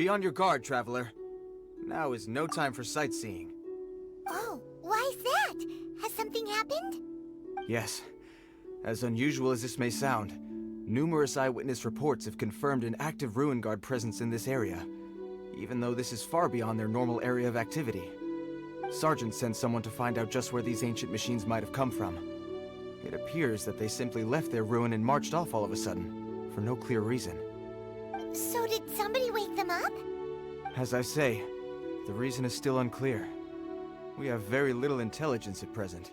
Be on your guard, traveler. Now is no time for sightseeing. Oh, why's that? Has something happened? Yes. As unusual as this may sound, numerous eyewitness reports have confirmed an active Ruin Guard presence in this area, even though this is far beyond their normal area of activity. Sergeant sent someone to find out just where these ancient machines might have come from. It appears that they simply left their ruin and marched off all of a sudden, for no clear reason. So did somebody wake them up? As I say, the reason is still unclear. We have very little intelligence at present.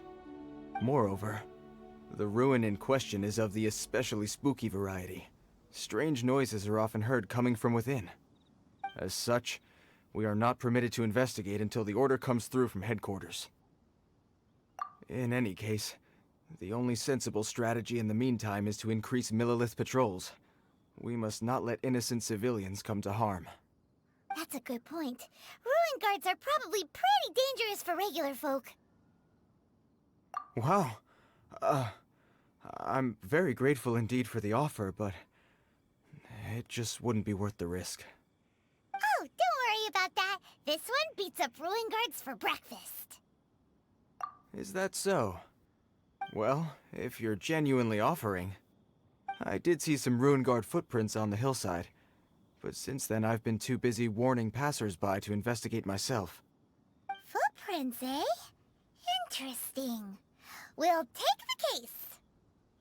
Moreover, the ruin in question is of the especially spooky variety. Strange noises are often heard coming from within. As such, we are not permitted to investigate until the order comes through from headquarters. In any case, the only sensible strategy in the meantime is to increase Millilith patrols. We must not let innocent civilians come to harm. That's a good point. Ruin guards are probably pretty dangerous for regular folk. Wow. I'm very grateful indeed for the offer, but it just wouldn't be worth the risk. Oh, don't worry about that. This one beats up ruin guards for breakfast. Is that so? Well, if you're genuinely offering. I did see some Ruin Guard footprints on the hillside, but since then I've been too busy warning passers-by to investigate myself. Footprints, eh? Interesting. We'll take the case.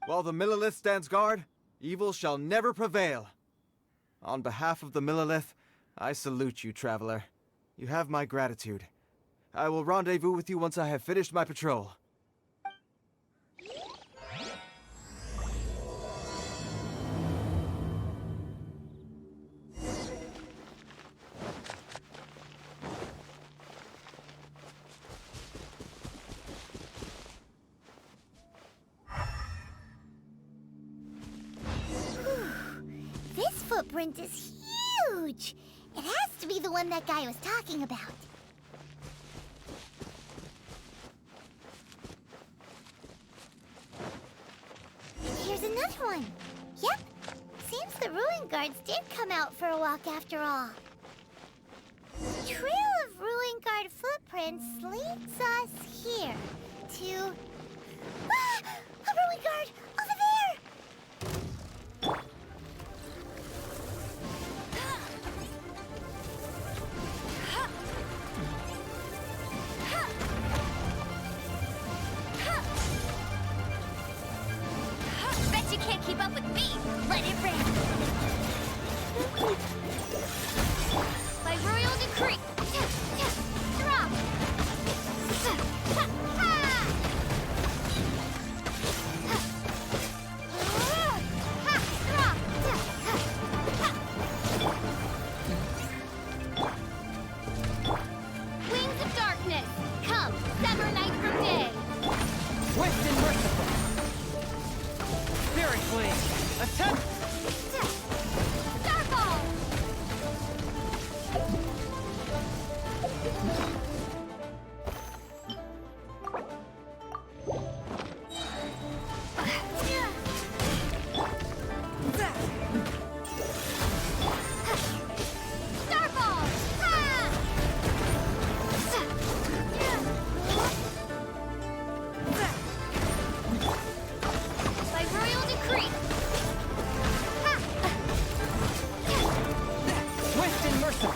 While the Millilith stands guard, evil shall never prevail. On behalf of the Millilith, I salute you, traveler. You have my gratitude. I will rendezvous with you once I have finished my patrol. This footprint is huge! It has to be the one that guy was talking about. And here's another one. Yep, seems the Ruin Guards did come out for a walk after all. The trail of Ruin Guard footprints leads us here to... Ah! A Ruin Guard! Over there! Bet you can't keep up with me. Let it rip. By royal decree. Drop. Wings of darkness. Come, sever night from day. Swift and merciful. Spirit Blade. Attempt. Starfall. Starfall. By royal decree. Swift and merciful.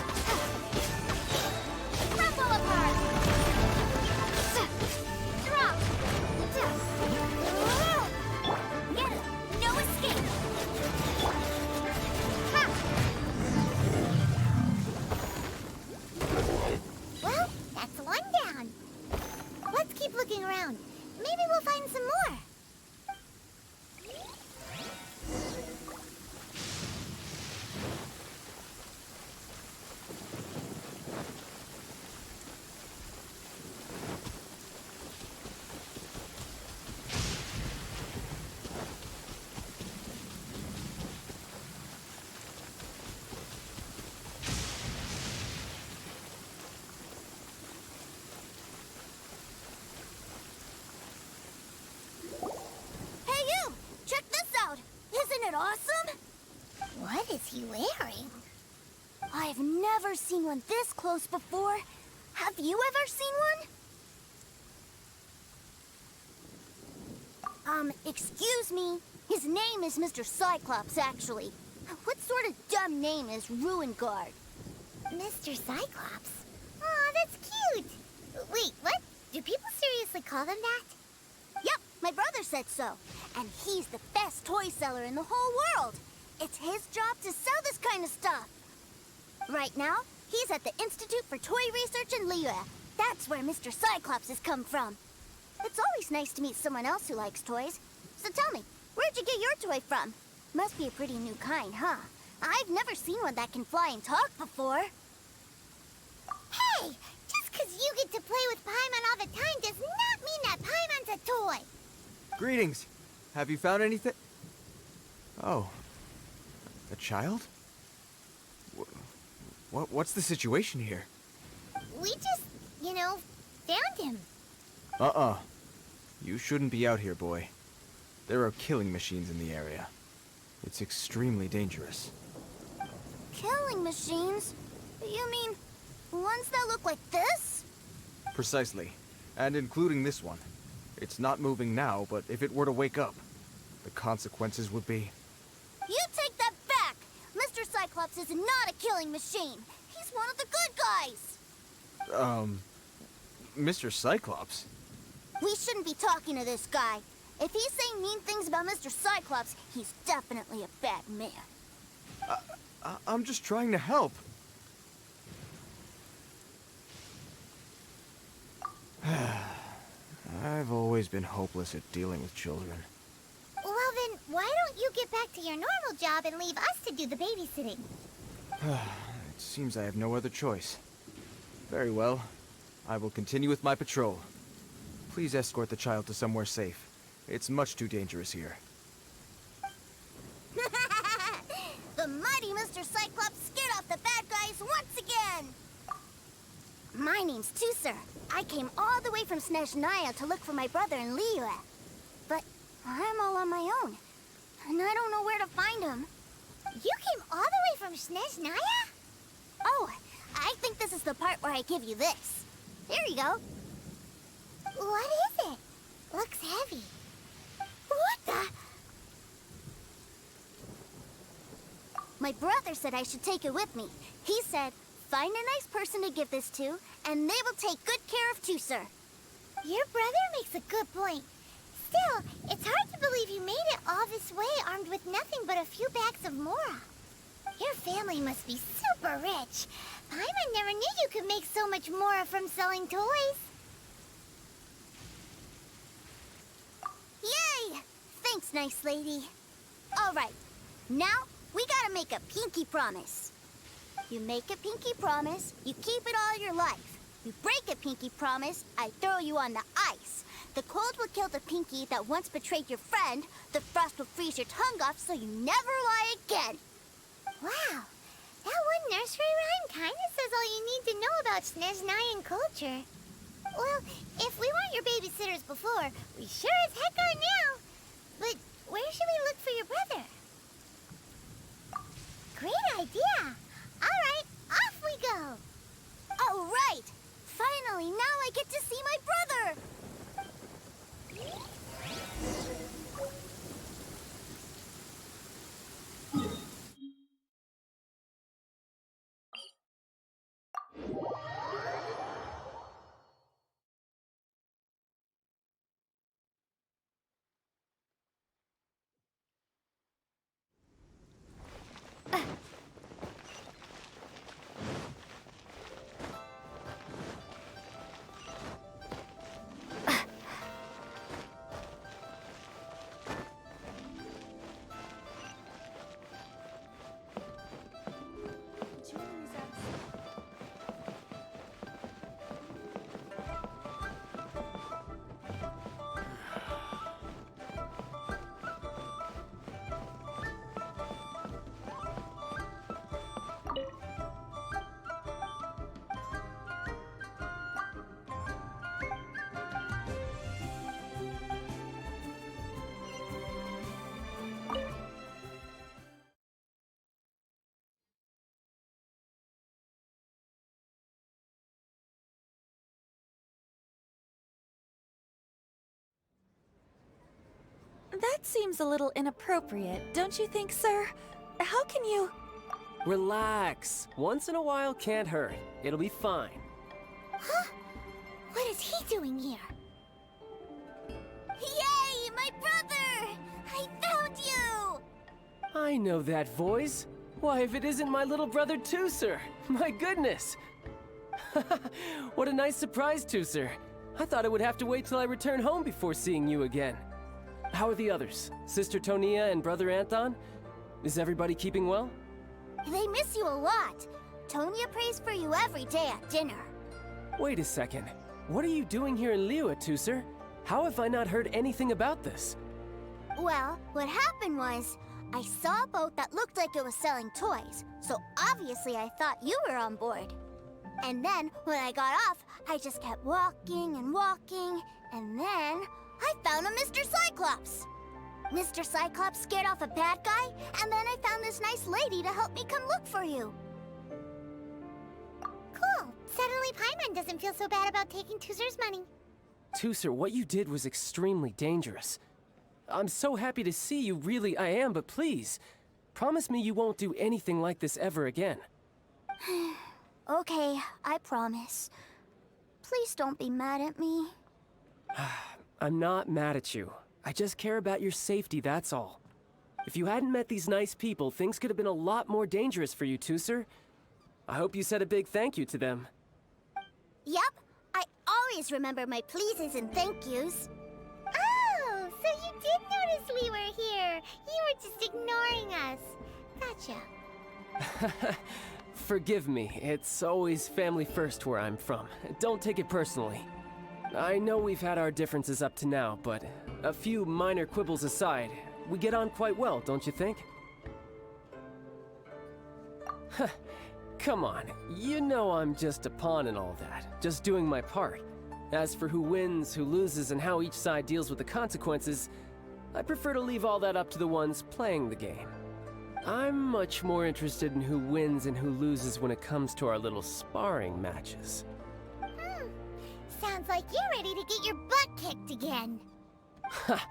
never seen one this close before. Have you ever seen one? Excuse me. His name is Mr. Cyclops, actually. What sort of dumb name is Ruin Guard? Mr. Cyclops? Aw, that's cute. Wait, what? Do people seriously call them that? Yep, my brother said so. And he's the best toy seller in the whole world. It's his job to sell this kind of stuff. Right now, he's at the Institute for Toy Research in Liyue. That's where Mr. Cyclops has come from. It's always nice to meet someone else who likes toys. So tell me, where'd you get your toy from? Must be a pretty new kind, huh? I've never seen one that can fly and talk before. Hey! Just 'cause you get to play with Paimon all the time does not mean that Paimon's a toy! Greetings. Have you found anything? Oh. A child? What's the situation here? We just, found him. You shouldn't be out here, boy. There are killing machines in the area. It's extremely dangerous. Killing machines? You mean ones that look like this? Precisely. And including this one. It's not moving now, but if it were to wake up, the consequences would be... You take that back! Mr. Cyclops is not a killing machine. He's one of the good guys. Mr. Cyclops? We shouldn't be talking to this guy. If he's saying mean things about Mr. Cyclops, he's definitely a bad man. I'm just trying to help. I've always been hopeless at dealing with children. Well then, why don't you get back to your normal job and leave us to do the babysitting? It seems I have no other choice. Very well. I will continue with my patrol. Please escort the child to somewhere safe. It's much too dangerous here. The mighty Mr. Cyclops scared off the bad guys once again! My name's Tuser. I came all the way from Snezhnaya to look for my brother in Liyue. But I'm all on my own, and I don't know where to find him. You came all the way from Snezhnaya? Oh, I think this is the part where I give you this. Here you go. What is it? Looks heavy. What the? My brother said I should take it with me. He said, find a nice person to give this to, and they will take good care of Tuser. Your brother makes a good point. Still, it's hard to believe you made it all this way armed with nothing but a few bags of mora. Your family must be super rich. Paimon never knew you could make so much mora from selling toys. Yay! Thanks, nice lady. All right, now we gotta make a pinky promise. You make a pinky promise, you keep it all your life. You break a pinky promise, I throw you on the ice. The cold will kill the pinky that once betrayed your friend. The frost will freeze your tongue off so you never lie again. Wow, that one nursery rhyme kinda says all you need to know about Snezhnayan culture. Well, if we weren't your babysitters before, we sure as heck are now. But where should we look for your brother? Great idea! Alright, off we go! Alright! Finally, now I get to see my brother! That seems a little inappropriate, don't you think, sir? How can you... Relax. Once in a while can't hurt. It'll be fine. Huh? What is he doing here? Yay, my brother! I found you! I know that voice. Why, if it isn't my little brother Tooser! My goodness! What a nice surprise, Tooser. I thought I would have to wait till I return home before seeing you again. How are the others? Sister Tonia and Brother Anton? Is everybody keeping well? They miss you a lot. Tonia prays for you every day at dinner. Wait a second. What are you doing here in Liyue, Tooser? How have I not heard anything about this? Well, what happened was, I saw a boat that looked like it was selling toys, so obviously I thought you were on board. And then, when I got off, I just kept walking and walking, and then I found a Mr. Cyclops. Mr. Cyclops scared off a bad guy, and then I found this nice lady to help me come look for you. Cool. Suddenly Paimon doesn't feel so bad about taking Tooser's money. Tooser, what you did was extremely dangerous. I'm so happy to see you, really I am, but please, promise me you won't do anything like this ever again. Okay, I promise. Please don't be mad at me. I'm not mad at you. I just care about your safety, that's all. If you hadn't met these nice people, things could have been a lot more dangerous for you, Tooser. I hope you said a big thank you to them. Yep, I always remember my pleases and thank yous. Oh, so you did notice we were here. You were just ignoring us. Gotcha. Forgive me, it's always family first where I'm from. Don't take it personally. I know we've had our differences up to now, but a few minor quibbles aside, we get on quite well, don't you think? Come on, you know I'm just a pawn and all that, just doing my part. As for who wins, who loses, and how each side deals with the consequences, I prefer to leave all that up to the ones playing the game. I'm much more interested in who wins and who loses when it comes to our little sparring matches. Sounds like you're ready to get your butt kicked again. Ha!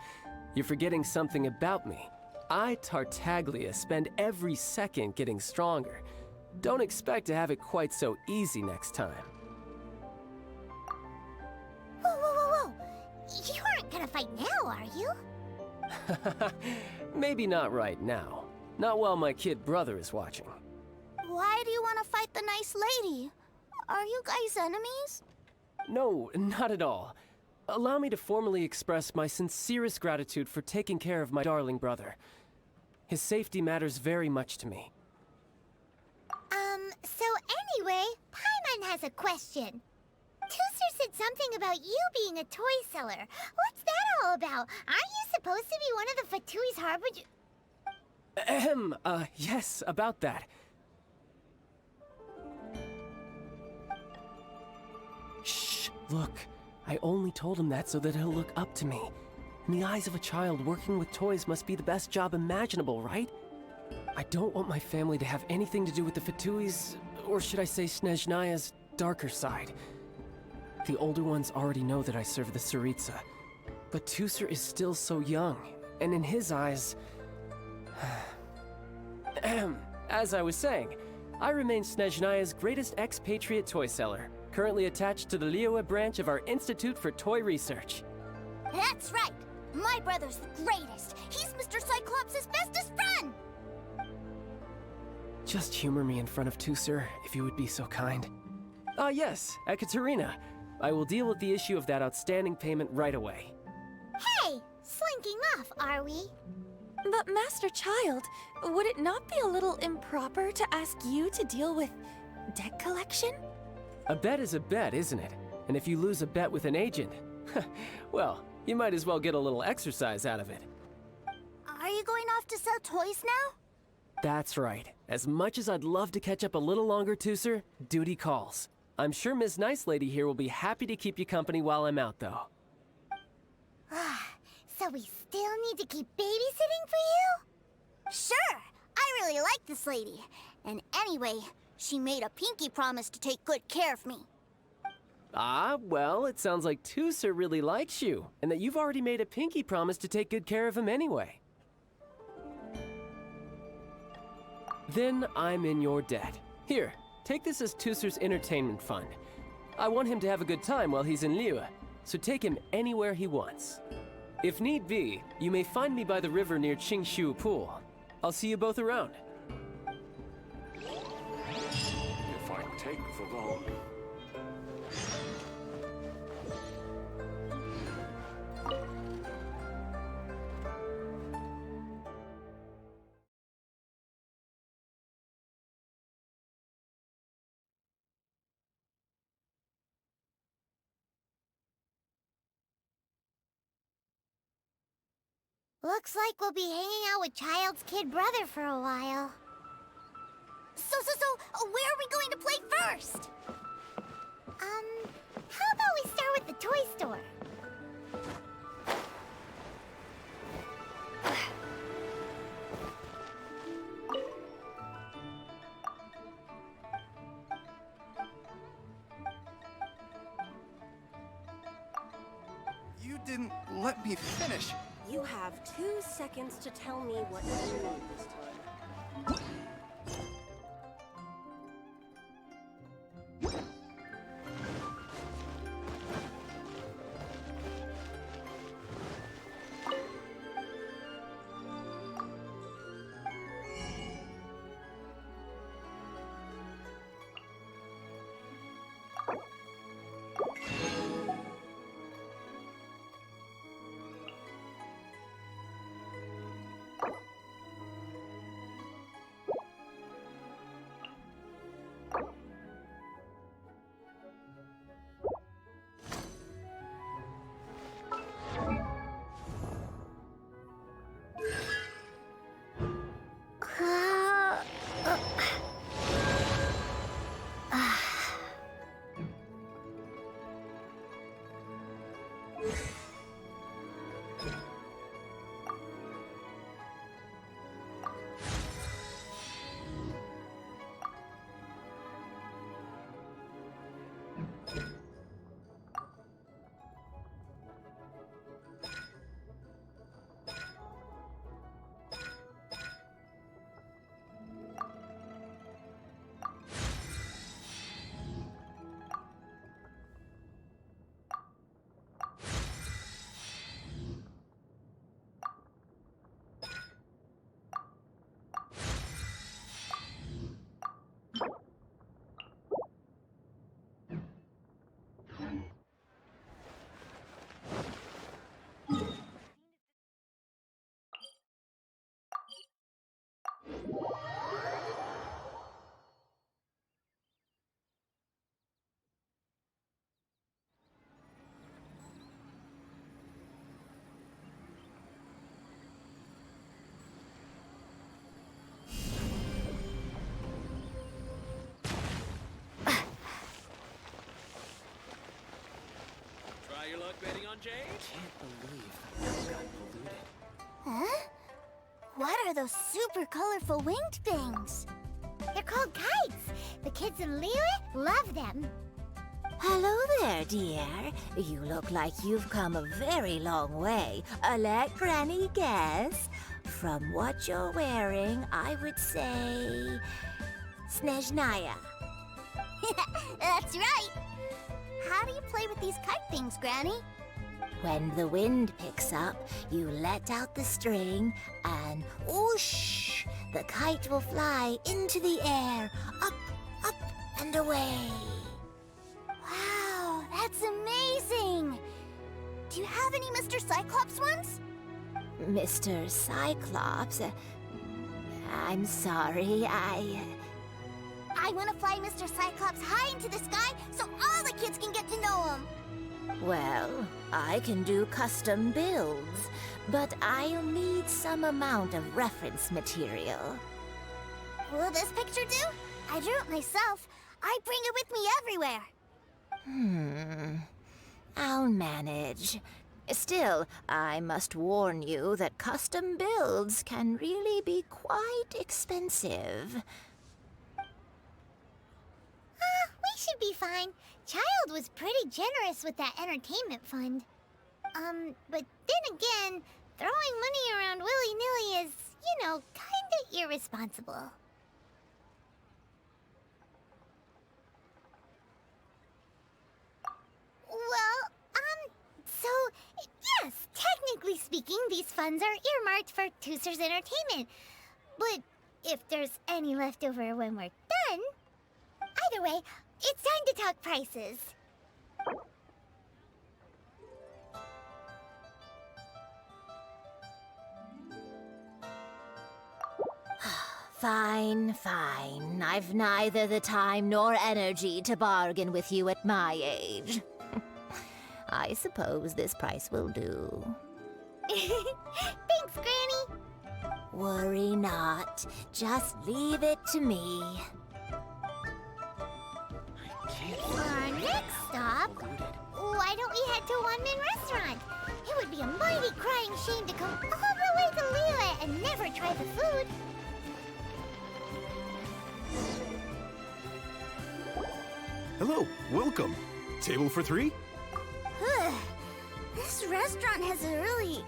You're forgetting something about me. I, Tartaglia, spend every second getting stronger. Don't expect to have it quite so easy next time. Whoa, whoa, whoa, whoa! You aren't gonna fight now, are you? Maybe not right now. Not while my kid brother is watching. Why do you want to fight the nice lady? Are you guys enemies? No, not at all. Allow me to formally express my sincerest gratitude for taking care of my darling brother. His safety matters very much to me. So anyway, Paimon has a question. Tooser said something about you being a toy seller. What's that all about? Aren't you supposed to be one of the Fatui's harbinger? Yes, about that. Shh, look. I only told him that so that he'll look up to me. In the eyes of a child, working with toys must be the best job imaginable, right? I don't want my family to have anything to do with the Fatui's, or should I say Snezhnaya's, darker side. The older ones already know that I serve the Tsaritsa. But Tooser is still so young, and in his eyes... As I was saying, I remain Snezhnaya's greatest expatriate toy seller, currently attached to the Liyue branch of our Institute for Toy Research. That's right! My brother's the greatest! He's Mr. Cyclops' bestest friend! Just humor me in front of Tooser, if you would be so kind. Yes, Ekaterina. I will deal with the issue of that outstanding payment right away. Hey! Slinking off, are we? But Master Child, would it not be a little improper to ask you to deal with debt collection? A bet is a bet, isn't it? And if you lose a bet with an agent, well, you might as well get a little exercise out of it. Are you going off to sell toys now? That's right. As much as I'd love to catch up a little longer, Tooser, duty calls. I'm sure Miss Nice Lady here will be happy to keep you company while I'm out, though. So we still need to keep babysitting for you? Sure! I really like this lady. And anyway, she made a pinky promise to take good care of me. Ah, well, it sounds like Tuser really likes you, and that you've already made a pinky promise to take good care of him anyway. Then I'm in your debt. Here, take this as Tuser's entertainment fund. I want him to have a good time while he's in Liyue, so take him anywhere he wants. If need be, you may find me by the river near Qingshu Pool. I'll see you both around. If I take the loan, Looks like we'll be hanging out with Child's kid brother for a while. So, where are we going to play first? How about we start with the toy store? you didn't let me finish. You have 2 seconds to tell me what you need this time. Try your luck betting on Jade? Can't believe that got polluted. Huh? What are those super colorful winged things? They're called kites. The kids in Liyue love them. Hello there, dear. You look like you've come a very long way. Let Granny guess. From what you're wearing, I would say... Snezhnaya. That's right. How do you play with these kite things, Granny? When the wind picks up, you let out the string, and whoosh! The kite will fly into the air, up, up, and away. Wow, that's amazing! Do you have any Mr. Cyclops ones? Mr. Cyclops? I'm sorry, I want to fly Mr. Cyclops high into the sky so all the kids can get to know him. Well, I can do custom builds, but I'll need some amount of reference material. Will this picture do? I drew it myself. I bring it with me everywhere. I'll manage. Still, I must warn you that custom builds can really be quite expensive. We should should be fine. Child was pretty generous with that entertainment fund. But then again, throwing money around willy-nilly is, you know, kinda irresponsible. Well, so, yes, technically speaking, these funds are earmarked for Tooser's entertainment. But if there's any left over when we're done... Either way, it's time to talk prices. Fine, fine. I've neither the time nor energy to bargain with you at my age. I suppose this price will do. Thanks, Granny. Worry not. Just leave it to me. For our next stop, why don't we head to One-Man Restaurant? It would be a mighty crying shame to come all the way to Liyue and never try the food. Hello, welcome. Table for 3? This restaurant has a really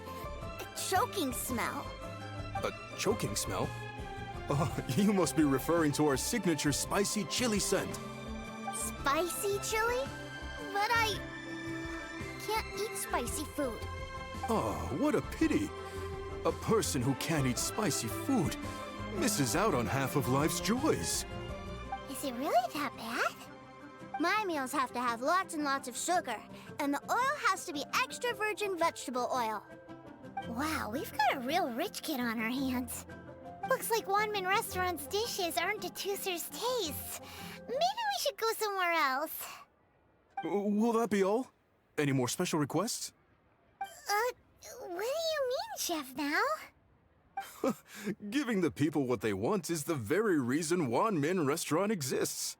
choking smell. A choking smell? Oh, you must be referring to our signature spicy chili scent. Spicy chili? But I can't eat spicy food. Oh, what a pity. A person who can't eat spicy food misses out on half of life's joys. Is it really that bad? My meals have to have lots and lots of sugar, and the oil has to be extra virgin vegetable oil. Wow, we've got a real rich kid on our hands. Looks like One-Man Restaurant's dishes aren't to Tooser's tastes. Maybe we should go somewhere else. Will that be all? Any more special requests? What do you mean, Chef now? Giving the people what they want is the very reason One-Man Restaurant exists.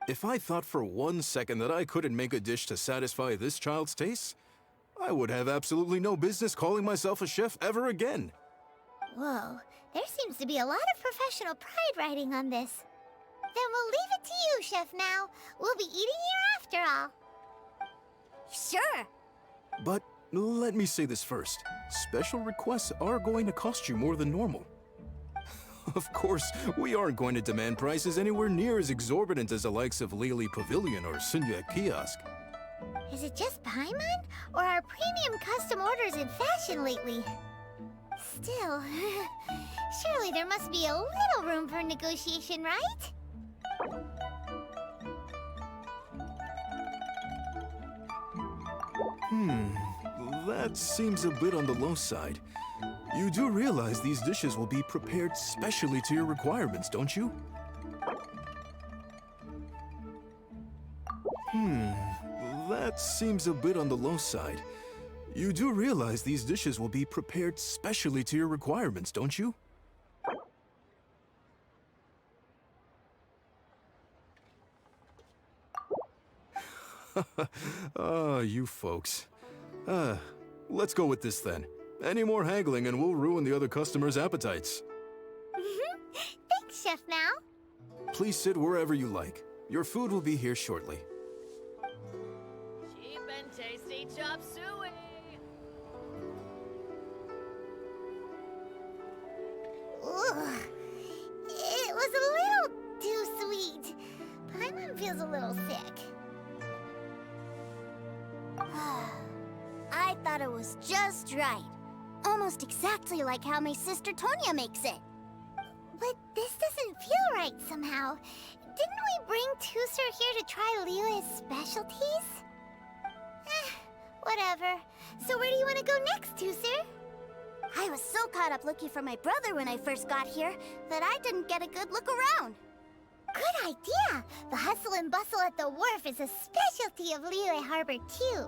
If I thought for 1 second that I couldn't make a dish to satisfy this child's tastes, I would have absolutely no business calling myself a chef ever again. Whoa, there seems to be a lot of professional pride riding on this. Then we'll leave it to you, Chef Mao. We'll be eating here after all. Sure. But let me say this first. Special requests are going to cost you more than normal. Of course, we aren't going to demand prices anywhere near as exorbitant as the likes of Lily Pavilion or Sunya Kiosk. Is it just Paimon? Or are premium custom orders in fashion lately? Still, surely there must be a little room for negotiation, right? That seems a bit on the low side. You do realize these dishes will be prepared specially to your requirements, don't you? That seems a bit on the low side. You do realize these dishes will be prepared specially to your requirements, don't you? You folks. Let's go with this then. Any more haggling and we'll ruin the other customers' appetites. Thanks, Chef Mao. Please sit wherever you like. Your food will be here shortly. Cheap and tasty chop suey. Ugh. It was a little too sweet. Paimon feels a little sick. I thought it was just right. Almost exactly like how my sister Tonya makes it. But this doesn't feel right somehow. Didn't we bring Tooser here to try Liyue's specialties? Whatever. So where do you want to go next, Tooser? I was so caught up looking for my brother when I first got here that I didn't get a good look around. Good idea! The hustle and bustle at the wharf is a specialty of Liyue Harbor, too.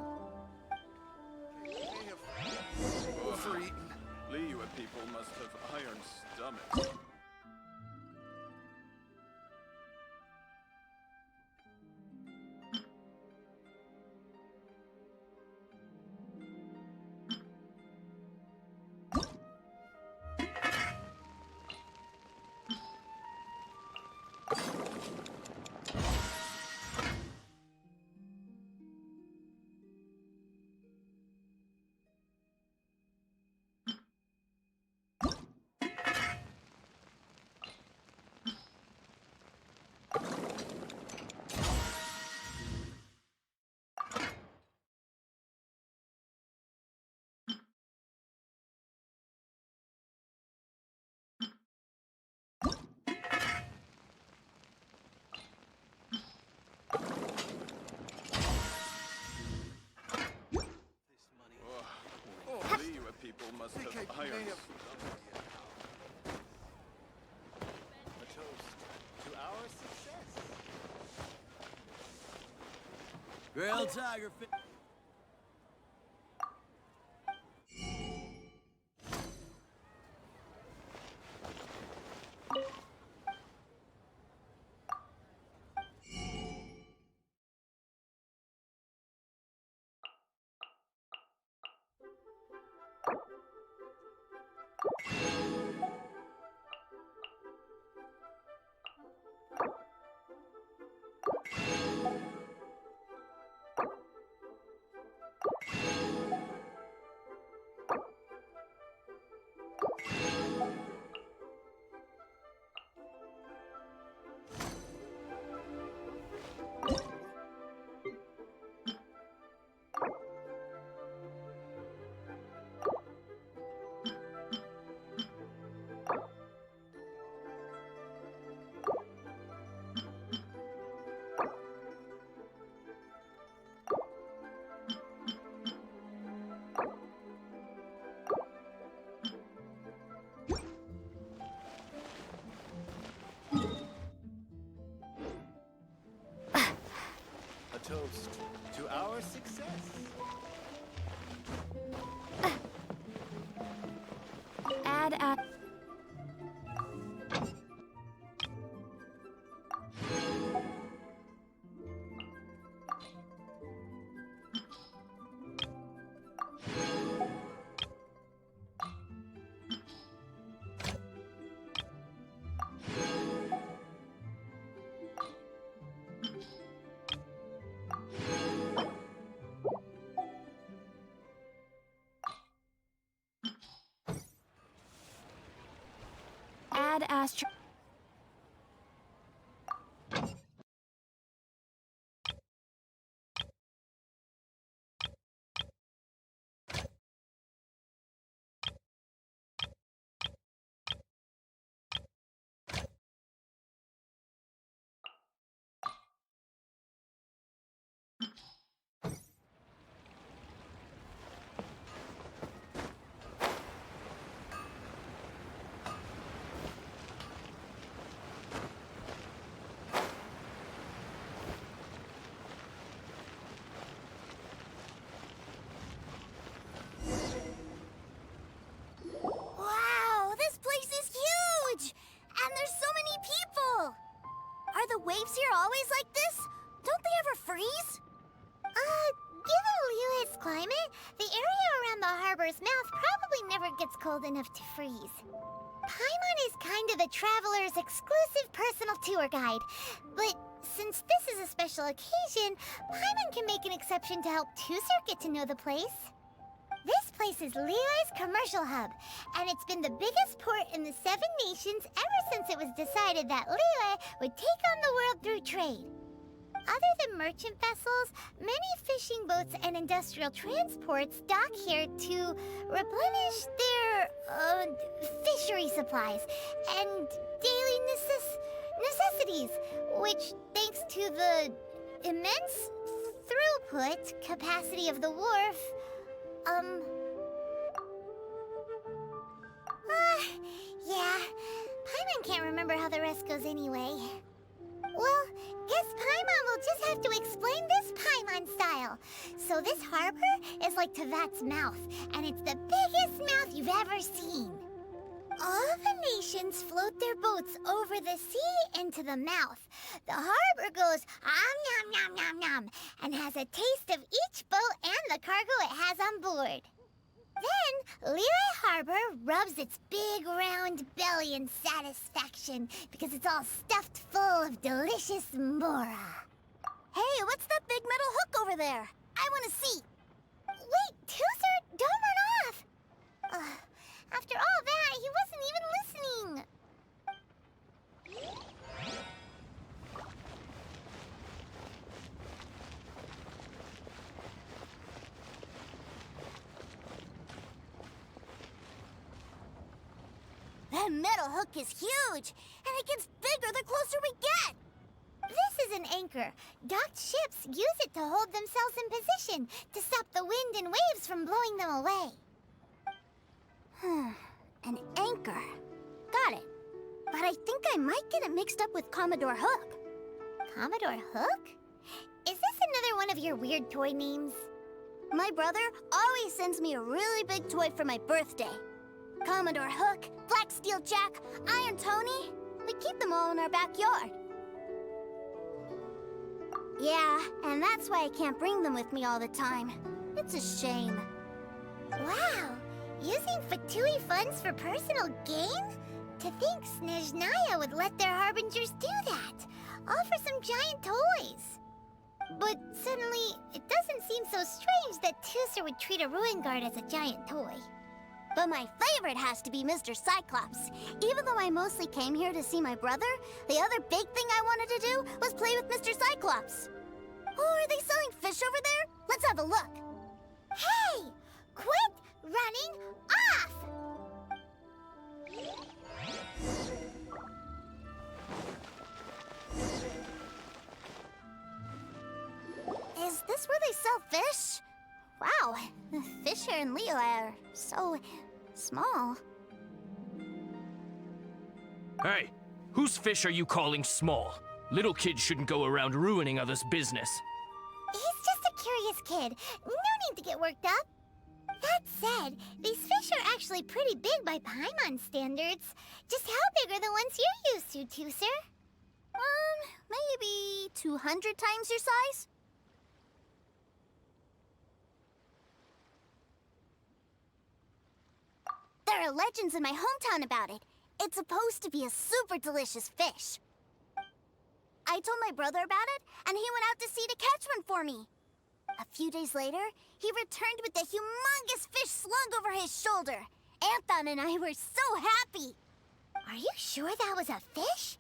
Overeaten. Liyue people must have iron stomachs. iron stomach. A toast to our success. Grilled tiger fish. A toast to our success. Add at. Add astro. Wow, this place is huge! And there's so many people! Are the waves here always like this? Don't they ever freeze? Given Liyue's climate, the area around the harbor's mouth probably never gets cold enough to freeze. Paimon is kind of the traveler's exclusive personal tour guide, but since this is a special occasion, Paimon can make an exception to help Tusser get to know the place. This place is Liyue's commercial hub, and it's been the biggest port in the Seven Nations ever since it was decided that Liyue would take on the world through trade. Other than merchant vessels, many fishing boats and industrial transports dock here to replenish their, fishery supplies and daily necessities, which, thanks to the immense throughput capacity of the wharf, yeah, Paimon can't remember how the rest goes anyway. Well, guess Paimon will just have to explain this Paimon style. So this harbor is like Teyvat's mouth, and it's the biggest mouth you've ever seen. All the nations float their boats over the sea into the mouth. The harbor goes nom nom nom nom and has a taste of each boat and the cargo it has on board. Then, Liyue Harbor rubs its big round belly in satisfaction because it's all stuffed full of delicious mora. Hey, what's that big metal hook over there? I want to see. Wait, Tusser, don't run off. After all that, he wasn't even listening. That metal hook is huge, and it gets bigger the closer we get. This is an anchor. Docked ships use it to hold themselves in position to stop the wind and waves from blowing them away. An anchor. Got it. But I think I might get it mixed up with Commodore Hook. Commodore Hook? Is this another one of your weird toy names? My brother always sends me a really big toy for my birthday. Commodore Hook, Black Steel Jack, Iron Tony. We keep them all in our backyard. Yeah, and that's why I can't bring them with me all the time. It's a shame. Wow, using Fatui funds for personal gain? To think Snezhnaya would let their harbingers do that, all for some giant toys. But suddenly, it doesn't seem so strange that Tuser would treat a ruin guard as a giant toy. But my favorite has to be Mr. Cyclops. Even though I mostly came here to see my brother, the other big thing I wanted to do was play with Mr. Cyclops. Oh, are they selling fish over there? Let's have a look. Hey! Quit running off! Is this where they sell fish? Wow, the fish here in Leo are so small. Hey, whose fish are you calling small? Little kids shouldn't go around ruining others' business. He's just a curious kid. No need to get worked up. That said, these fish are actually pretty big by Paimon standards. Just how big are the ones you're used to, Tuser? Maybe 200 times your size? There are legends in my hometown about it. It's supposed to be a super delicious fish. I told my brother about it, and he went out to sea to catch one for me. A few days later, he returned with a humongous fish slung over his shoulder. Anthon and I were so happy. Are you sure that was a fish?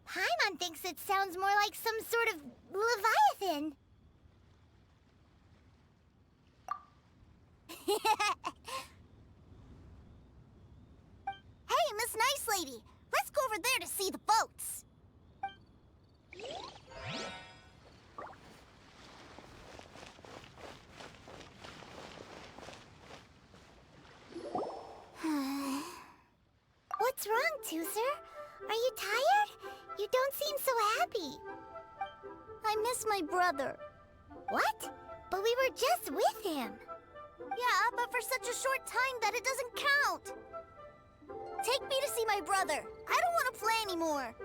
Paimon thinks it sounds more like some sort of leviathan. Hey, Miss Nice Lady, let's go over there to see the boats. What's wrong, Tuser? Are you tired? You don't seem so happy. I miss my brother. What? But we were just with him. Yeah, but for such a short time that it doesn't count. Take me to see my brother. I don't want to play anymore.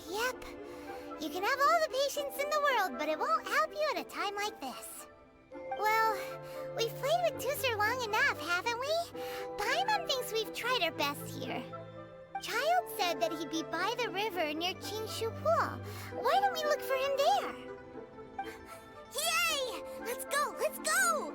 Yep. You can have all the patience in the world, but it won't help you at a time like this. Well, we've played with Tuser long enough, haven't we? Paimon thinks we've tried our best here. Child said that he'd be by the river near Qingshu Pool. Why don't we look for him there? Yay! Let's go! Let's go!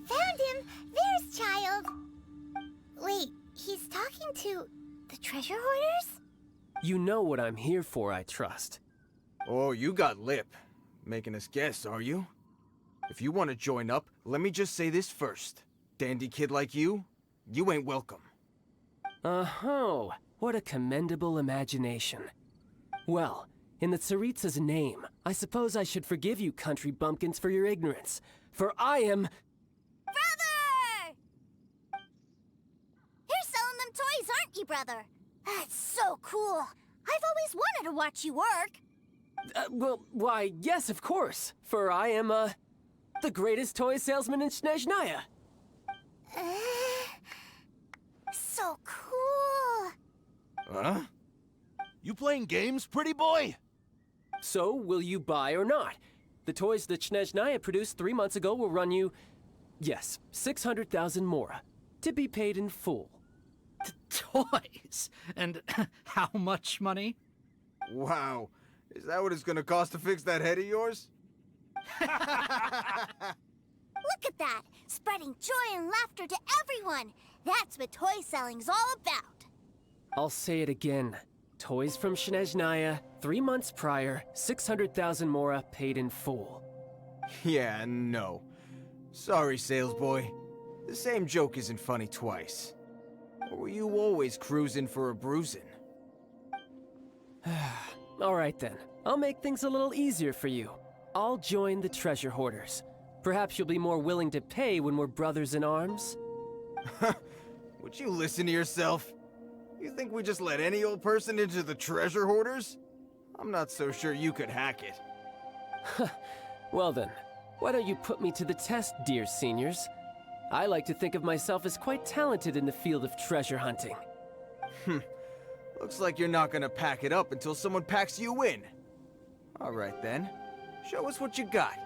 Found him! There's Child! Wait, he's talking to the treasure hoarders? You know what I'm here for, I trust. Oh, you got lip. Making us guess, are you? If you want to join up, let me just say this first. Dandy kid like you ain't welcome. Oh, what a commendable imagination. Well, in the Tsaritsa's name, I suppose I should forgive you country bumpkins for your ignorance, for I am... Brother! You're selling them toys, aren't you, brother? That's so cool. I've always wanted to watch you work. Why, yes, of course, for I am, the greatest toy salesman in Snezhnaya. So cool. Huh? You playing games, pretty boy? So, will you buy or not? The toys that Snezhnaya produced 3 months ago will run you, yes, 600,000 mora, to be paid in full. Toys? And how much money? Wow. Is that what it's gonna cost to fix that head of yours? Look at that! Spreading joy and laughter to everyone! That's what toy selling's all about! I'll say it again. Toys from Snezhnaya, 3 months prior, 600,000 mora paid in full. Yeah, no. Sorry, salesboy. The same joke isn't funny twice. Or were you always cruising for a bruising? All right then, I'll make things a little easier for you. I'll join the treasure hoarders. Perhaps you'll be more willing to pay when we're brothers in arms? Would you listen to yourself? You think we just let any old person into the treasure hoarders? I'm not so sure you could hack it. Well then, why don't you put me to the test, dear seniors? I like to think of myself as quite talented in the field of treasure hunting. Looks like you're not gonna pack it up until someone packs you in. Alright then, show us what you got.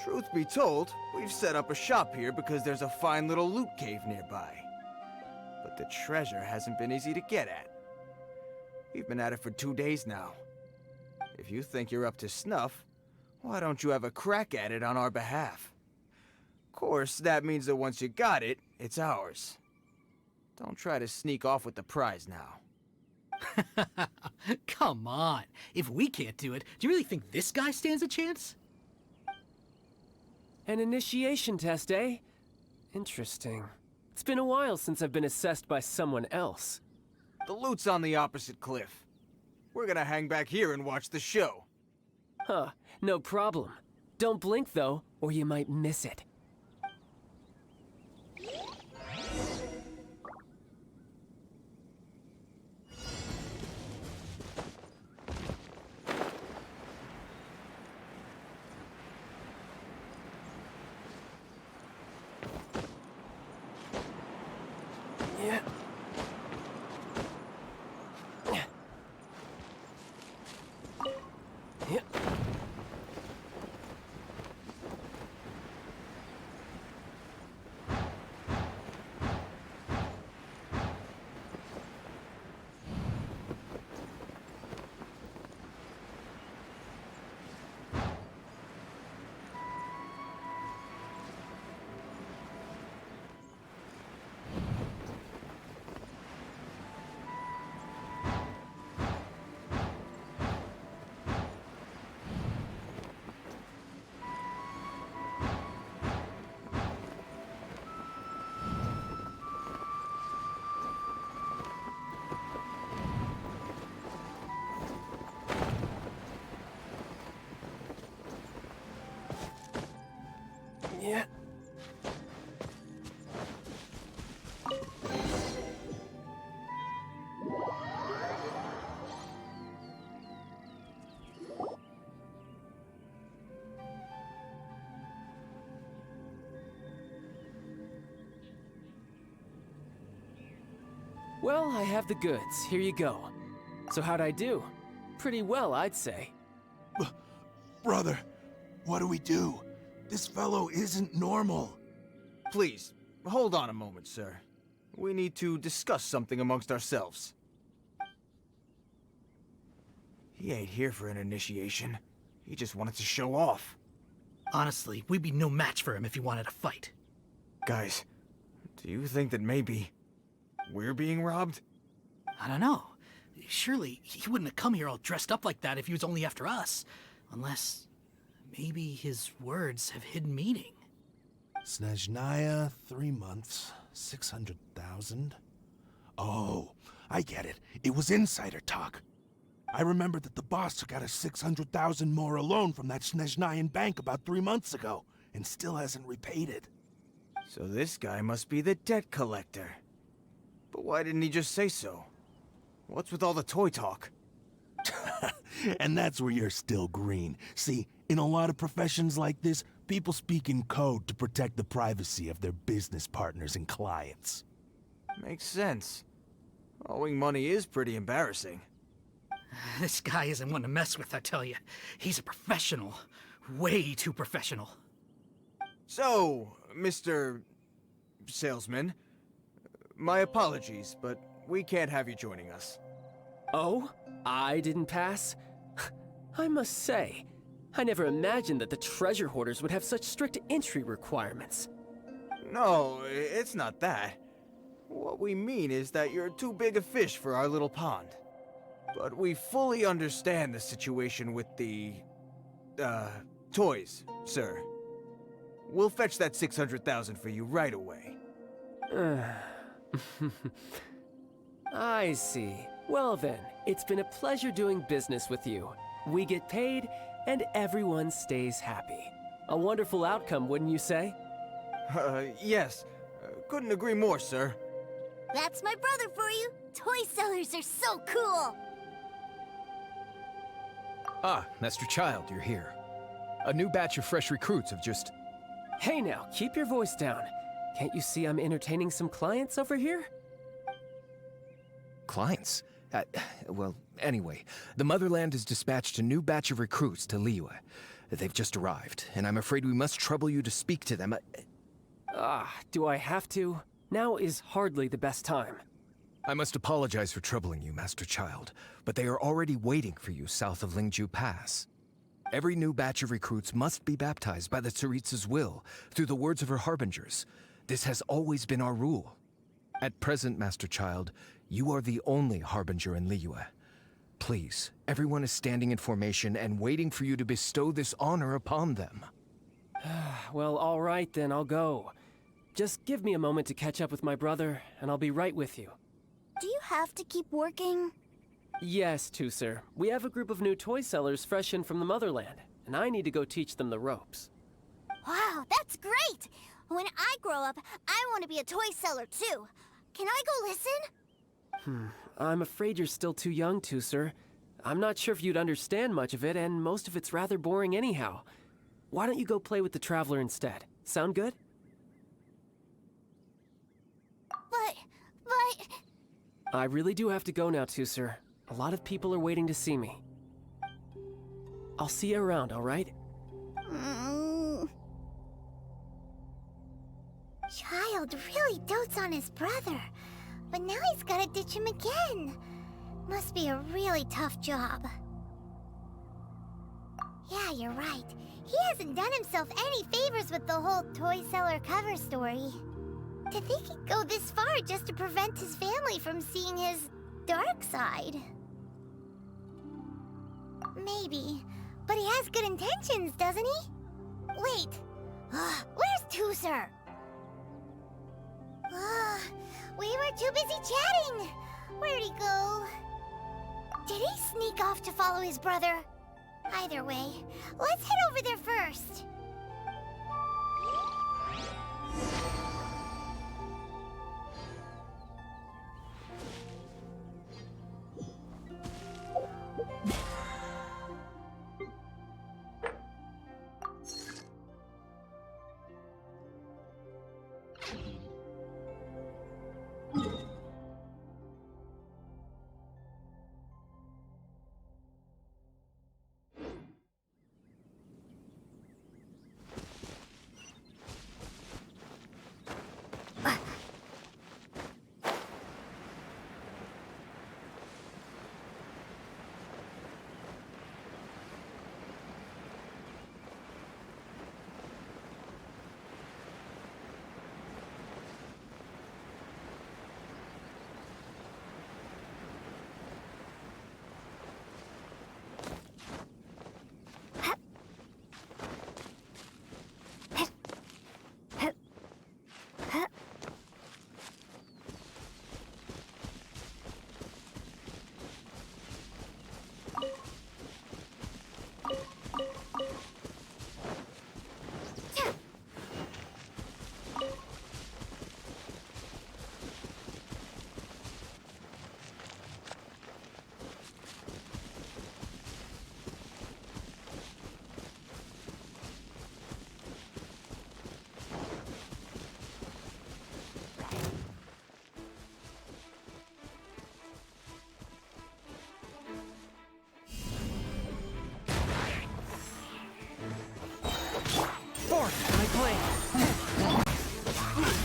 Truth be told, we've set up a shop here because there's a fine little loot cave nearby. But the treasure hasn't been easy to get at. We've been at it for 2 days now. If you think you're up to snuff, why don't you have a crack at it on our behalf? Of course, that means that once you got it, it's ours. Don't try to sneak off with the prize now. Come on. If we can't do it, do you really think this guy stands a chance? An initiation test, eh? Interesting. It's been a while since I've been assessed by someone else. The loot's on the opposite cliff. We're gonna hang back here and watch the show. Huh, no problem. Don't blink though, or you might miss it. Yeah. Yeah. Yeah. Well, I have the goods. Here you go. So how'd I do? Pretty well, I'd say. Brother, what do we do? This fellow isn't normal. Please, hold on a moment, sir. We need to discuss something amongst ourselves. He ain't here for an initiation. He just wanted to show off. Honestly, we'd be no match for him if he wanted to fight. Guys, do you think that maybe we're being robbed? I don't know. Surely he wouldn't have come here all dressed up like that if he was only after us. Unless maybe his words have hidden meaning. Snezhnaya, 3 months, 600,000. Oh, I get it. It was insider talk. I remember that the boss took out a 600,000 more loan from that Snezhnayan bank about 3 months ago, and still hasn't repaid it. So this guy must be the debt collector. But why didn't he just say so? What's with all the toy talk? And that's where you're still green. See, in a lot of professions like this, people speak in code to protect the privacy of their business partners and clients. Makes sense. Owing money is pretty embarrassing. This guy isn't one to mess with, I tell you. He's a professional. Way too professional. So, Mr. Salesman, my apologies, but we can't have you joining us. Oh? I didn't pass? I must say, I never imagined that the treasure hoarders would have such strict entry requirements. No, it's not that. What we mean is that you're too big a fish for our little pond. But we fully understand the situation with the, toys, sir. We'll fetch that 600,000 for you right away. I see. Well then, it's been a pleasure doing business with you. We get paid, and everyone stays happy. A wonderful outcome, wouldn't you say? Yes. Couldn't agree more, sir. That's my brother for you. Toy sellers are so cool. Ah, Master Child, you're here. A new batch of fresh recruits have just... Hey now, keep your voice down. Can't you see I'm entertaining some clients over here? Clients? Well, anyway, the Motherland has dispatched a new batch of recruits to Liyue. They've just arrived, and I'm afraid we must trouble you to speak to them. Do I have to? Now is hardly the best time. I must apologize for troubling you, Master Child, but they are already waiting for you south of Lingju Pass. Every new batch of recruits must be baptized by the Tsaritsa's will, through the words of her harbingers. This has always been our rule. At present, Master Child, you are the only harbinger in Liyue. Please, everyone is standing in formation and waiting for you to bestow this honor upon them. Well, all right then, I'll go. Just give me a moment to catch up with my brother, and I'll be right with you. Do you have to keep working? Yes, sir. We have a group of new toy sellers fresh in from the Motherland, and I need to go teach them the ropes. Wow, that's great! When I grow up, I want to be a toy seller too. Can I go listen? I'm afraid you're still too young, sir. I'm not sure if you'd understand much of it, and most of it's rather boring anyhow. Why don't you go play with the Traveler instead? Sound good? But... I really do have to go now, sir. A lot of people are waiting to see me. I'll see you around, all right? Child really dotes on his brother, but now he's gotta ditch him again. Must be a really tough job. Yeah, you're right. He hasn't done himself any favors with the whole toy seller cover story. To think he'd go this far just to prevent his family from seeing his dark side. Maybe, but he has good intentions, doesn't he? Wait, where's Tooser? We were too busy chatting. Where'd he go? Did he sneak off to follow his brother? Either way, let's head over there first.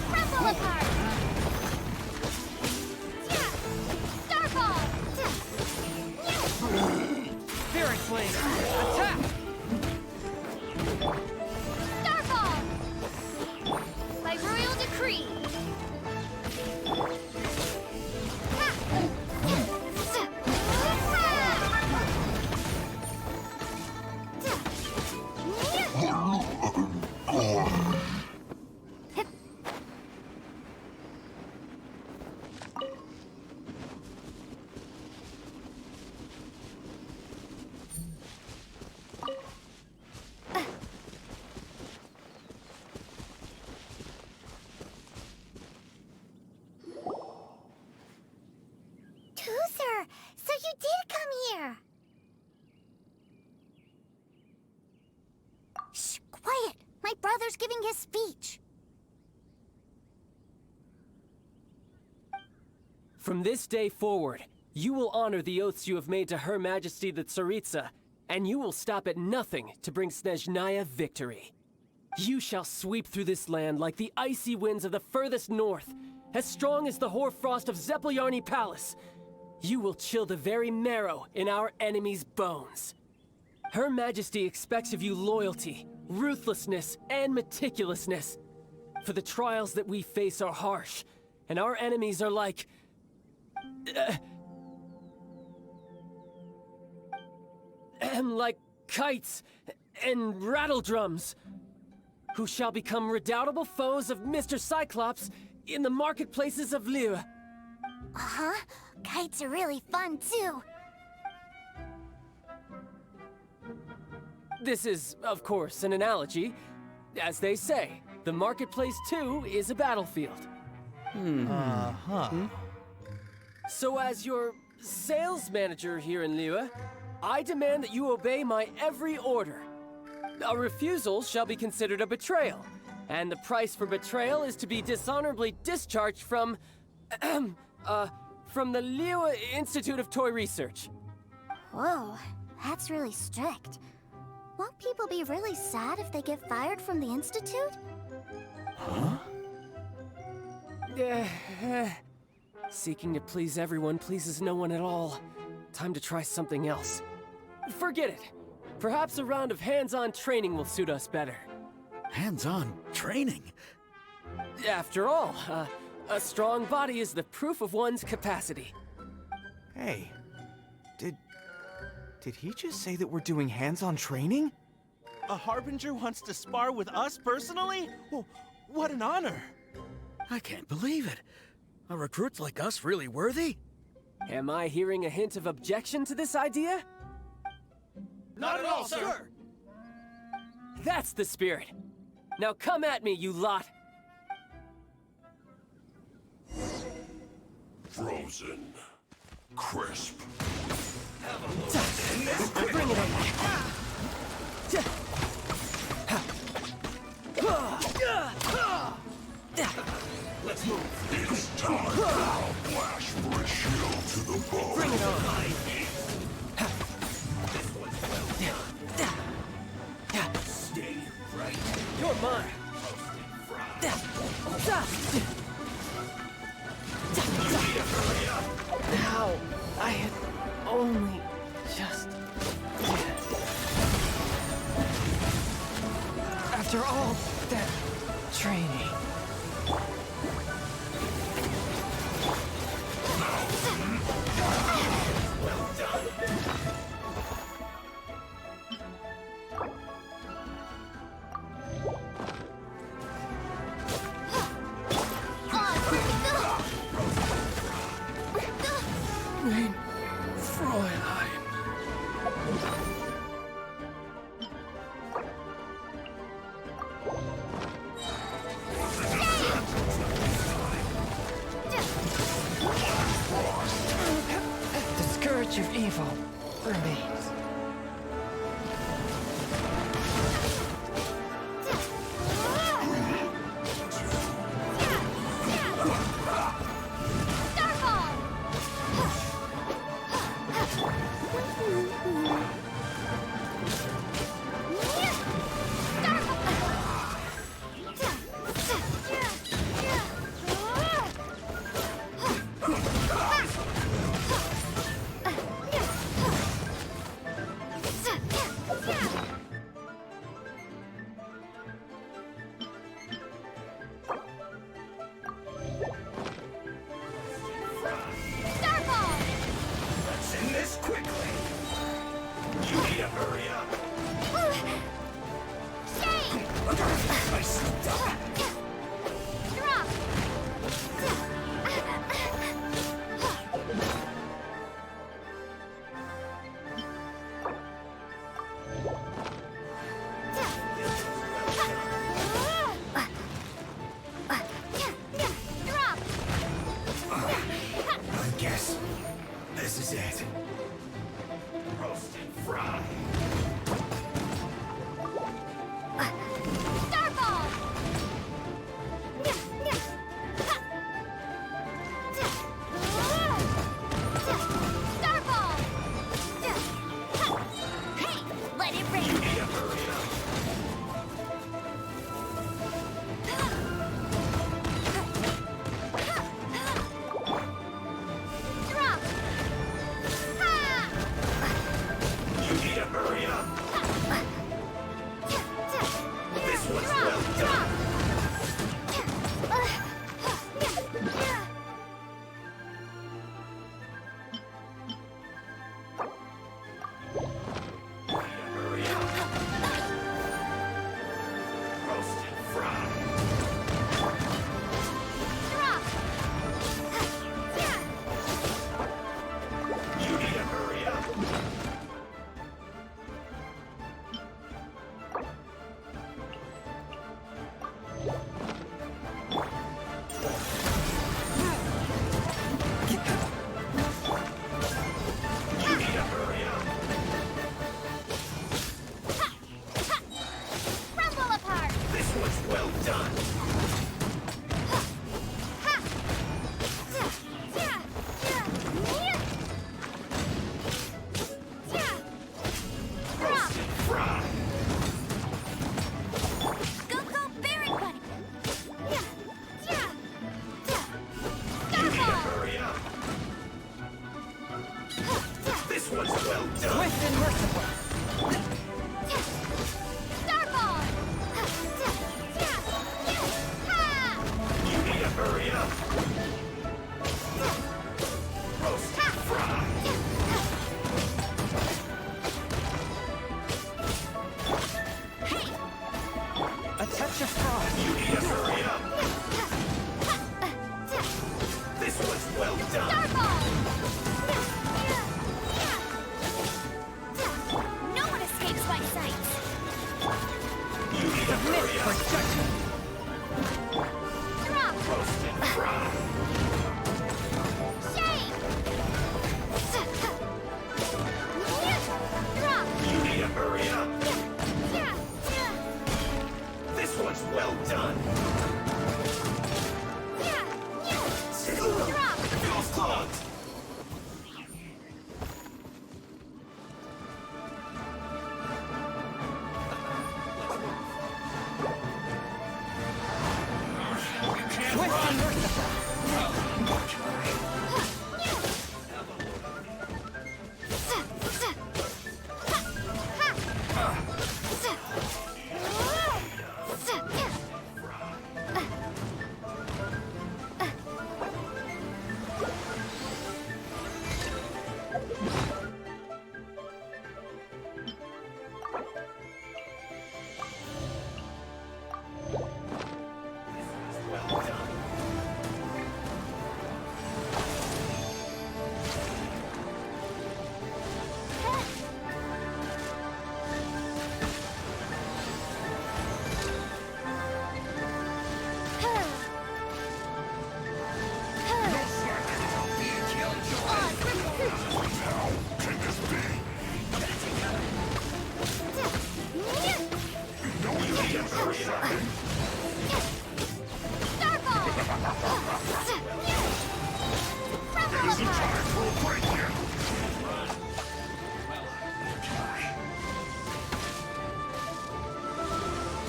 Rumble apart! Starfall! Spirit Flame! Attack! Starfall! By royal decree! Toozer, so you did come here. Shh, quiet. My brother's giving his speech. From this day forward, you will honor the oaths you have made to Her Majesty the Tsaritsa, and you will stop at nothing to bring Snezhnaya victory. You shall sweep through this land like the icy winds of the furthest north, as strong as the hoarfrost of Zepelyarny Palace. You will chill the very marrow in our enemies' bones. Her Majesty expects of you loyalty, ruthlessness, and meticulousness. For the trials that we face are harsh, and our enemies are like... like kites and rattledrums, who shall become redoubtable foes of Mr. Cyclops in the marketplaces of Liyue. Uh-huh. Kites are really fun, too. This is, of course, an analogy. As they say, the marketplace, too, is a battlefield. So as your sales manager here in Liyue, I demand that you obey my every order. A refusal shall be considered a betrayal, and the price for betrayal is to be dishonorably discharged from the Liyue Institute of Toy Research. Whoa, that's really strict. Won't people be really sad if they get fired from the Institute? Huh? Seeking to please everyone pleases no one at all. Time to try something else. Forget it. Perhaps a round of hands-on training will suit us better. Hands-on training? After all, a strong body is the proof of one's capacity. Hey, did he just say that we're doing hands-on training? A Harbinger wants to spar with us personally? Well, what an honor! I can't believe it. Are recruits like us really worthy? Am I hearing a hint of objection to this idea? Not at all, sir! That's the spirit. Now come at me, you lot! Frozen. Crisp. Bring it on. Let's move. It's time. I'll flash for a shield to the bone. Bring it on. Stay right. You're mine. Now, I had only just... After all that training... Well done. Mein Fräulein. The scourge of evil remains. Crumble apart! This was well done. Roasted fry. Go, go, Barret Bunny! Hurry up. This was well done. Swift and merciful. Starball! You need to hurry up. Roasted fry. A touch of frost. You need to hurry up. This was well done. No one escapes my sight. You need to hurry up. Drop! Roasted fry. Shame! Drop! You need to hurry up. This one's well done. Drop! Feels clogged. Swift and merciful.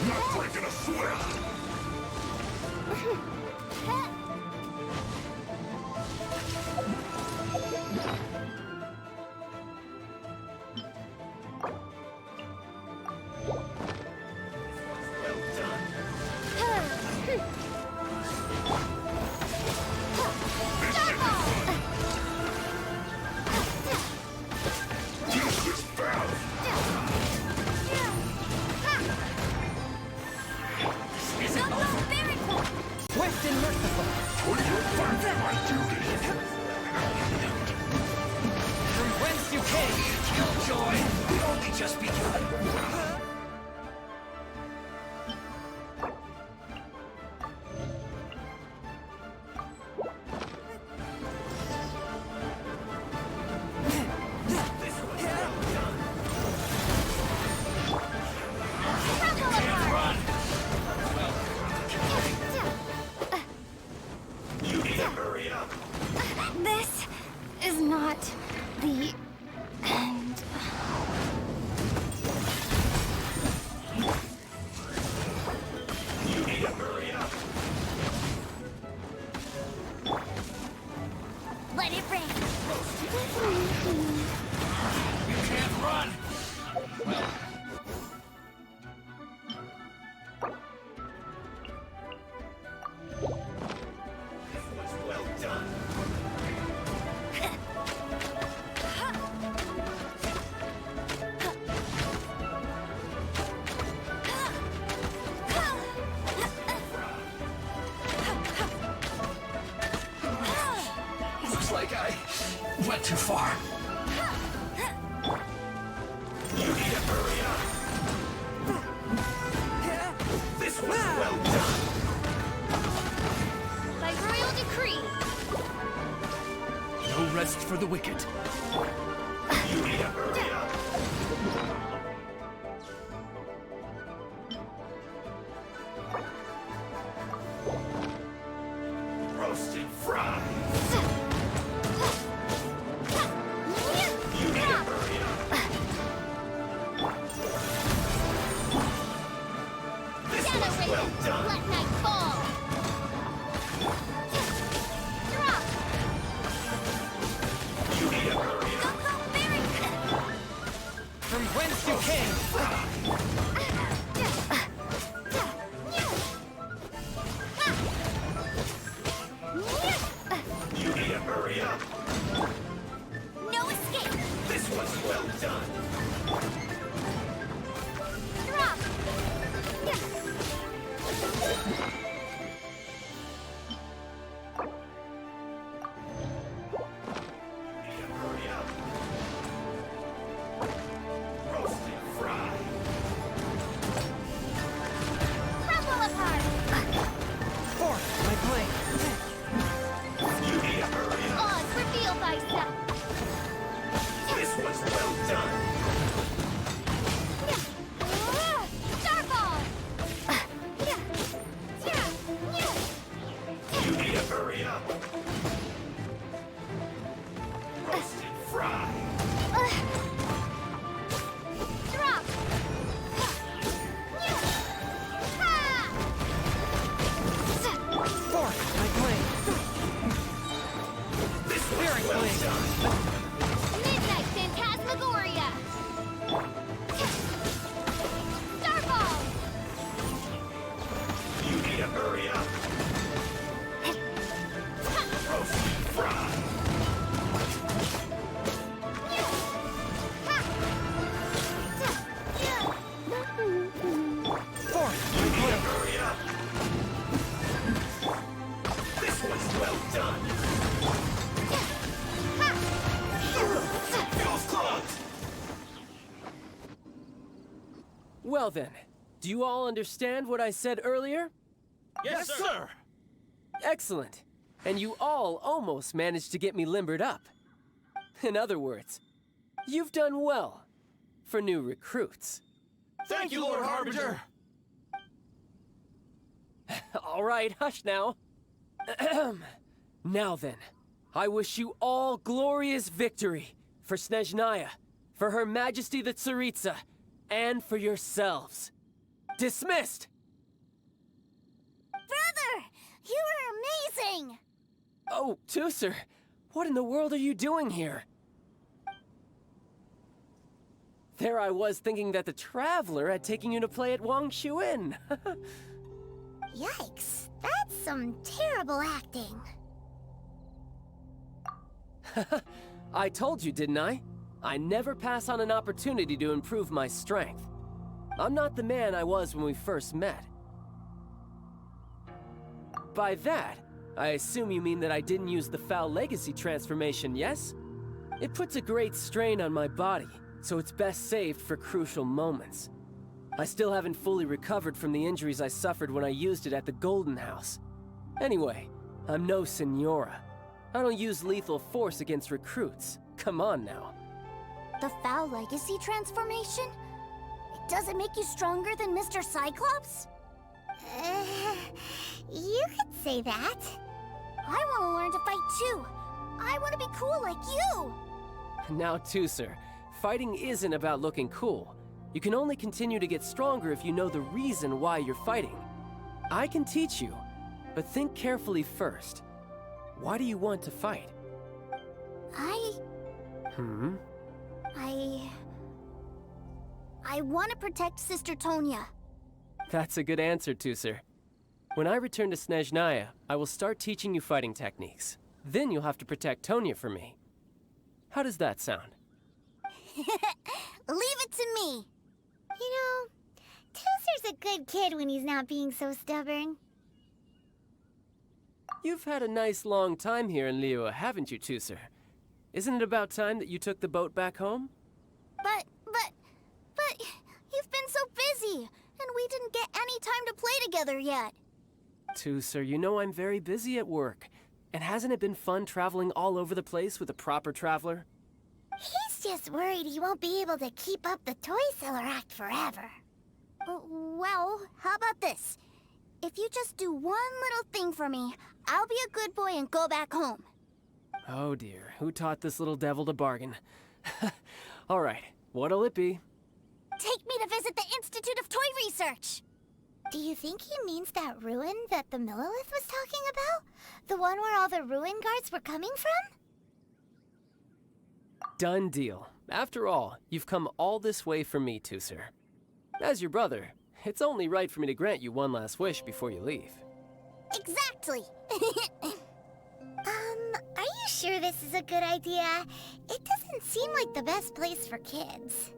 Not breaking a sweat. Swift and merciful. From whence you came, Killjoy, we only just begun. This is not the end. You need to hurry up. Let it rain. You can't run. This was well done. Looks like I went too far. You need to hurry up. This was well done. rest for the wicked. Roasted fries. Well done. Let night fall. Drop. You need a hurry up. Go, Barry. From whence you came! You need to hurry up. No escape. This was well done. Drop. Hurry up. Roasted fry. Crumble apart. Forth, my blade! You need to hurry up. Oz, reveal thyself. This was well done. Starball. You need to hurry up. Roasted fry. Drop. Forth, my blade! This was Very well blade! done. Midnight Phantasmagoria. Starball. You need to hurry up. Roasted fry. Forth, You my need to blade! hurry up. This was well done. Feels clogged. Well then, do you all understand what I said earlier? Yes, sir! Excellent. And you all almost managed to get me limbered up. In other words, you've done well for new recruits. Thank you, Lord Harbinger! All right, hush now. Now then, I wish you all glorious victory for Snezhnaya, for Her Majesty the Tsaritsa, and for yourselves. Dismissed! Brother, you were amazing! Oh, Tusser, what in the world are you doing here? There I was thinking that the Traveler had taken you to play at Wang Shuin. Yikes, that's some terrible acting. I told you, didn't I? I never pass on an opportunity to improve my strength. I'm not the man I was when we first met. By that, I assume you mean that I didn't use the Foul Legacy transformation, yes? It puts a great strain on my body, so it's best saved for crucial moments. I still haven't fully recovered from the injuries I suffered when I used it at the Golden House. Anyway, I'm no Senora. I don't use lethal force against recruits. Come on now. The Foul Legacy transformation? Does it make you stronger than Mr. Cyclops? You could say that. I want to learn to fight too. I want to be cool like you. Now, Tusser, fighting isn't about looking cool. You can only continue to get stronger if you know the reason why you're fighting. I can teach you, but think carefully first. Why do you want to fight? I want to protect Sister Tonya. That's a good answer, Tusser. When I return to Snezhnaya, I will start teaching you fighting techniques. Then you'll have to protect Tonya for me. How does that sound? Leave it to me. You know, Tusser's a good kid when he's not being so stubborn. You've had a nice long time here in Liyue, haven't you, Tusser? Isn't it about time that you took the boat back home? But you've been so busy, and we didn't get any time to play together yet. Tusser, you know I'm very busy at work. And hasn't it been fun traveling all over the place with a proper traveler? He's just worried he won't be able to keep up the toy seller act forever. Well, how about this? If you just do one little thing for me, I'll be a good boy and go back home. Oh dear, who taught this little devil to bargain? All right, what'll it be? Take me to visit the Institute of Toy Research! Do you think he means that ruin that the Millilith was talking about? The one where all the ruin guards were coming from? Done deal. After all, you've come all this way for me, sir. As your brother, it's only right for me to grant you one last wish before you leave. Exactly! Are you sure this is a good idea? It doesn't seem like the best place for kids.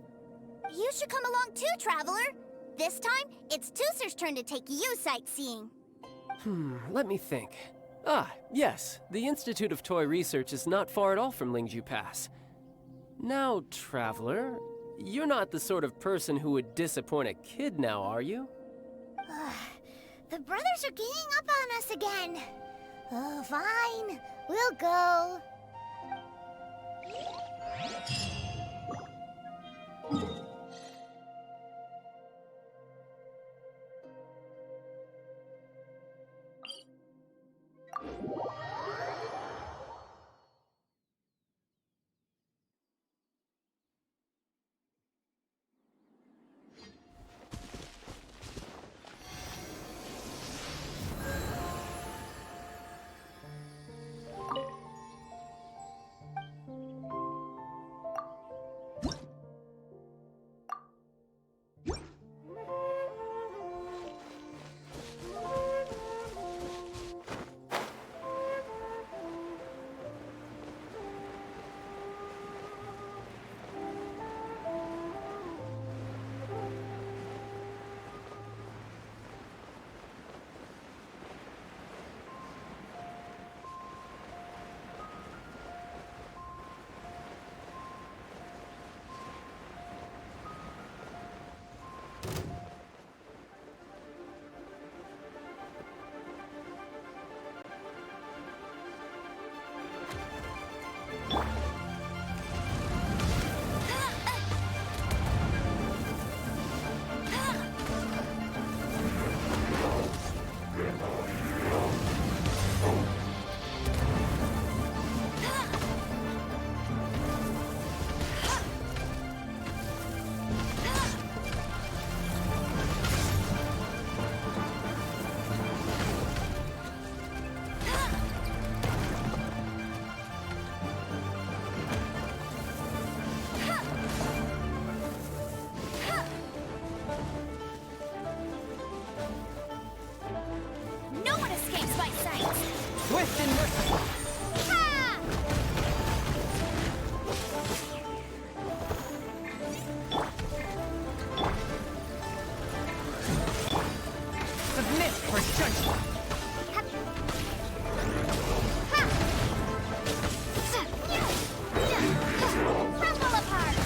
You should come along too, Traveler! This time, it's Tooser's turn to take you sightseeing. Let me think. Ah, yes, the Institute of Toy Research is not far at all from Lingju Pass. Now, Traveler, you're not the sort of person who would disappoint a kid now, are you? The brothers are ganging up on us again. Oh, fine. We'll go. Swift and merciful. Submit for judgment. Crumble apart!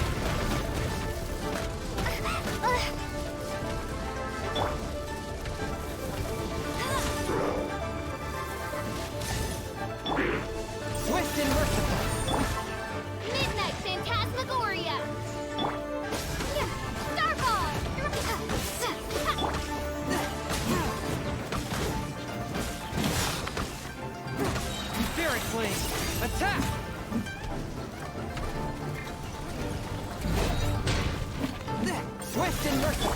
Swift and merciful. Midnight Phantasmagoria! Starball! Etheric flame. Attack! Swift and merciful.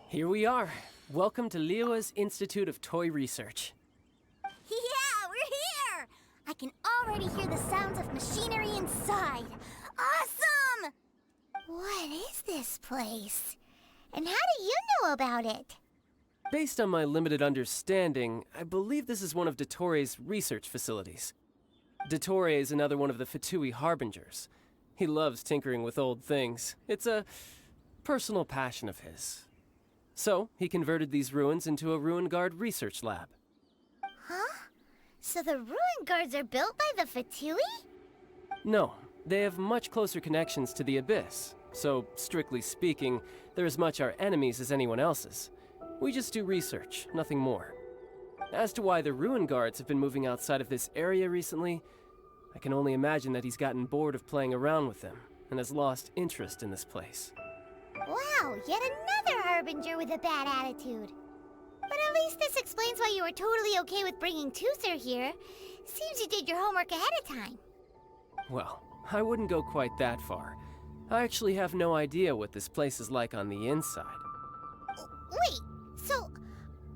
Here we are. Welcome to Liyue's Institute of Toy Research. Yeah, we're here! I can already hear the sounds of machinery inside. Awesome! What is this place? And how do you know about it? Based on my limited understanding, I believe this is one of Dottore research facilities. Dottore is another one of the Fatui Harbingers. He loves tinkering with old things. It's a personal passion of his. So, he converted these ruins into a Ruin Guard research lab. Huh? So the Ruin Guards are built by the Fatui? No, they have much closer connections to the Abyss. So, strictly speaking, they're as much our enemies as anyone else's. We just do research, nothing more. As to why the Ruin Guards have been moving outside of this area recently, I can only imagine that he's gotten bored of playing around with them and has lost interest in this place. Wow, yet another Harbinger with a bad attitude. But at least this explains why you were totally okay with bringing Tuser here. Seems you did your homework ahead of time. Well, I wouldn't go quite that far. I actually have no idea what this place is like on the inside. Wait, so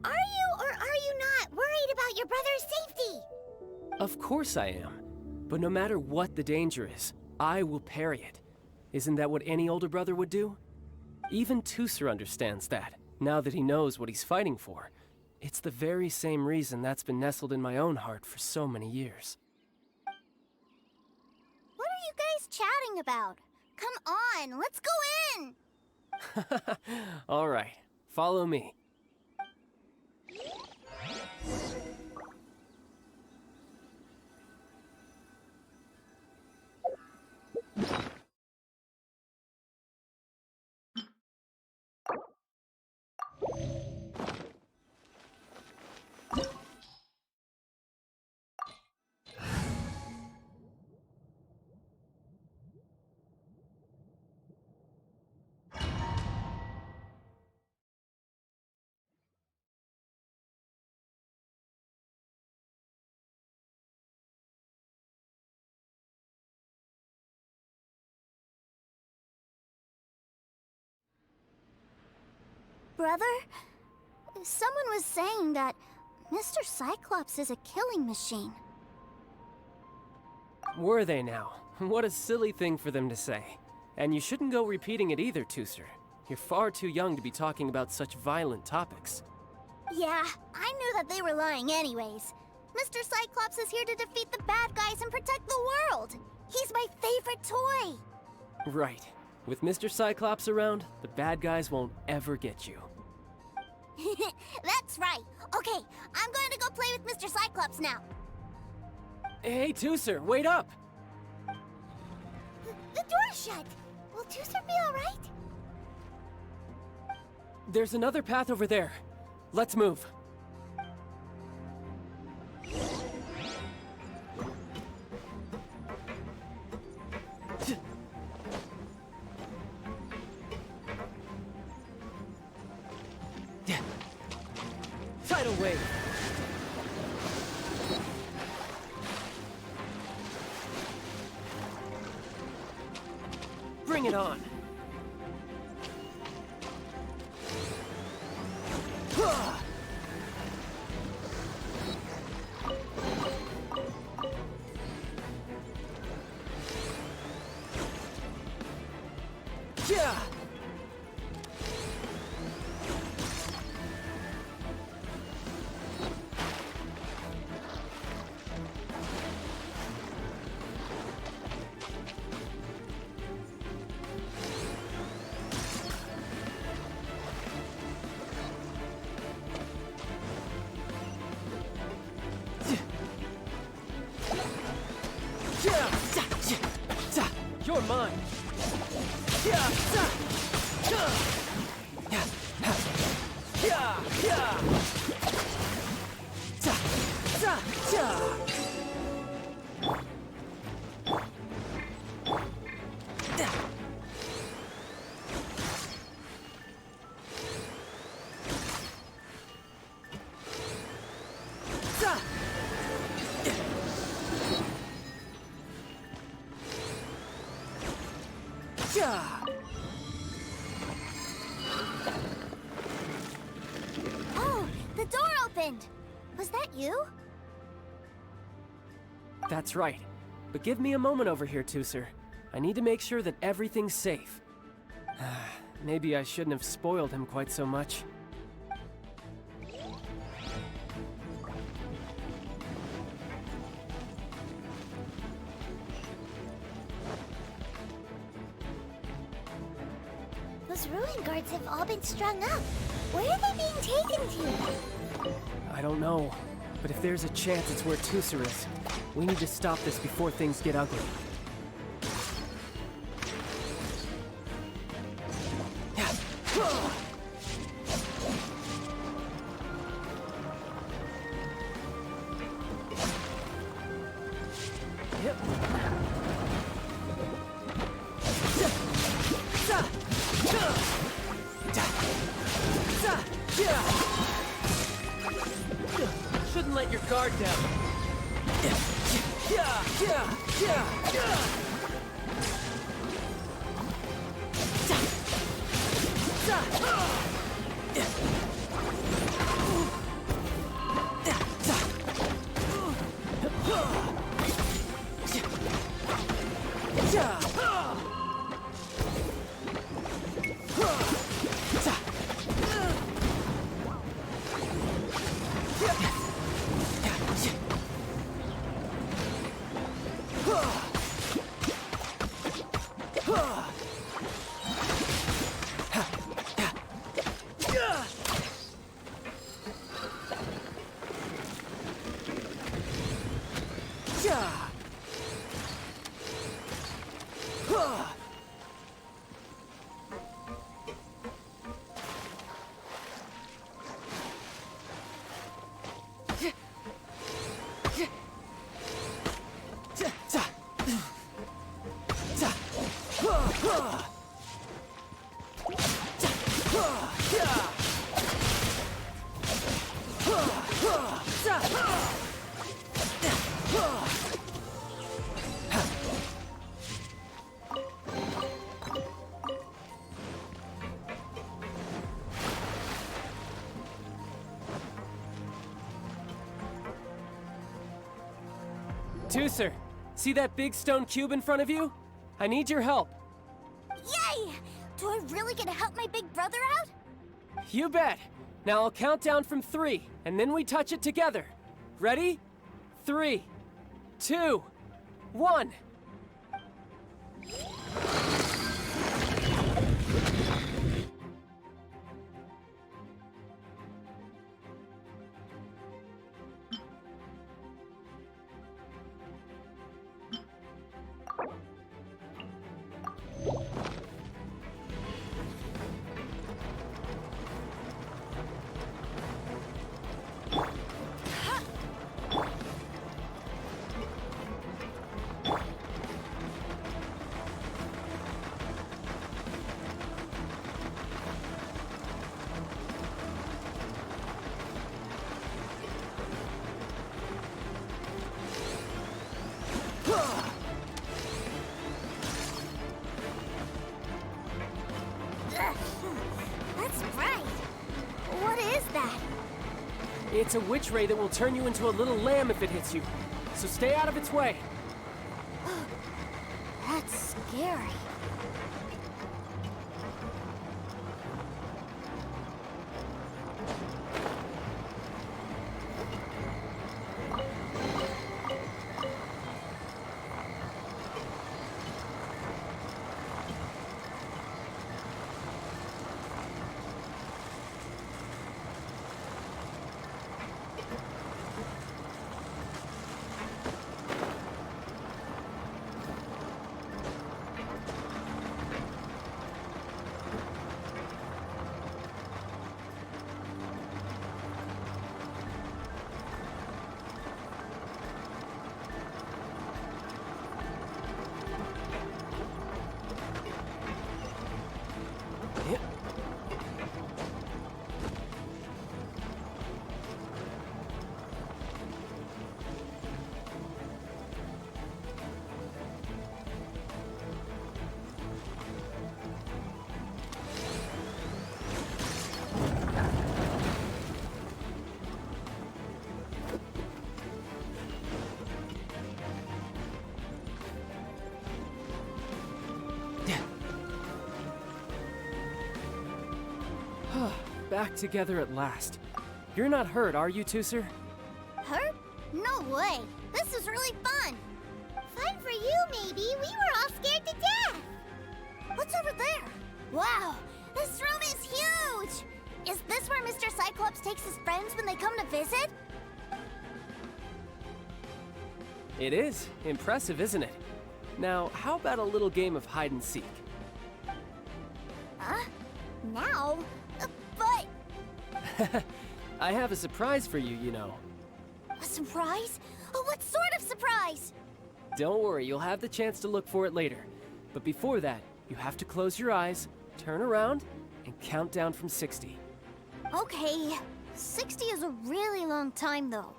are you or are you not worried about your brother's safety? Of course I am. But no matter what the danger is, I will parry it. Isn't that what any older brother would do? Even Tuser understands that, now that he knows what he's fighting for. It's the very same reason that's been nestled in my own heart for so many years. What are you guys chatting about? Come on, let's go in! All right, follow me. Brother, someone was saying that Mr. Cyclops is a killing machine. Were they now? What a silly thing for them to say. And you shouldn't go repeating it either, Tuser. You're far too young to be talking about such violent topics. Yeah, I knew that they were lying anyways. Mr. Cyclops is here to defeat the bad guys and protect the world. He's my favorite toy. Right. With Mr. Cyclops around, the bad guys won't ever get you. That's right. Okay, I'm going to go play with Mr. Cyclops now. Hey, Tuser, wait up! The door's shut. Will Tuser be alright? There's another path over there. Let's move. Tidal wave. Bring it on. Yeah. You're mine. Oh, the door opened. Was that you? That's right. But give me a moment over here, Tuser. I need to make sure that everything's safe. Maybe I shouldn't have spoiled him quite so much. Those ruin guards have all been strung up. Where are they being taken to? I don't know, but if there's a chance it's where Tuser is, we need to stop this before things get ugly. Shouldn't let your guard down. Tuser, see that big stone cube in front of you? I need your help. Yay! Do I really get to help my big brother out? You bet. Now I'll count down from 3, and then we touch it together. Ready? 3, 2, 1. That's right. What is that? It's a witch ray that will turn you into a little lamb if it hits you. So stay out of its way. That's scary. back together at last. You're not hurt, are you, Tooser? Hurt? No way. This is really fun. Fun for you, maybe. We were all scared to death. What's over there? Wow, this room is huge. Is this where Mr. Cyclops takes his friends when they come to visit? It is. Impressive, isn't it? Now, how about a little game of hide and seek? Now? But... I have a surprise for you, you know. A surprise? Oh, what sort of surprise? Don't worry, you'll have the chance to look for it later. But before that, you have to close your eyes, turn around, and count down from 60. Okay, 60 is a really long time, though.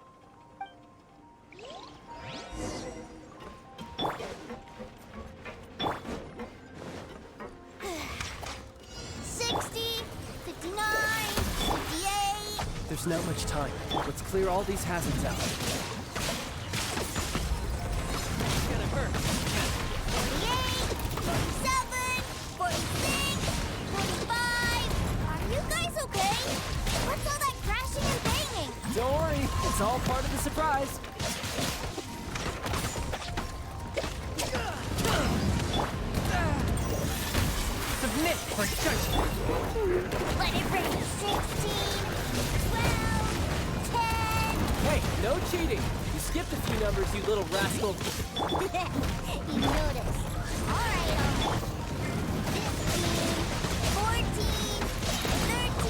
60, 59, 58. There's not much time. Let's clear all these hazards out. It's gonna hurt. 48, 47, 46, 45. Are you guys okay? What's all that crashing and banging? Don't worry, it's all part of the surprise. Submit for judgment. Let it rain. 16, 12, 10. Hey, no cheating. You skipped a few numbers, you little rascal. You noticed. All right. 15, 14, 13.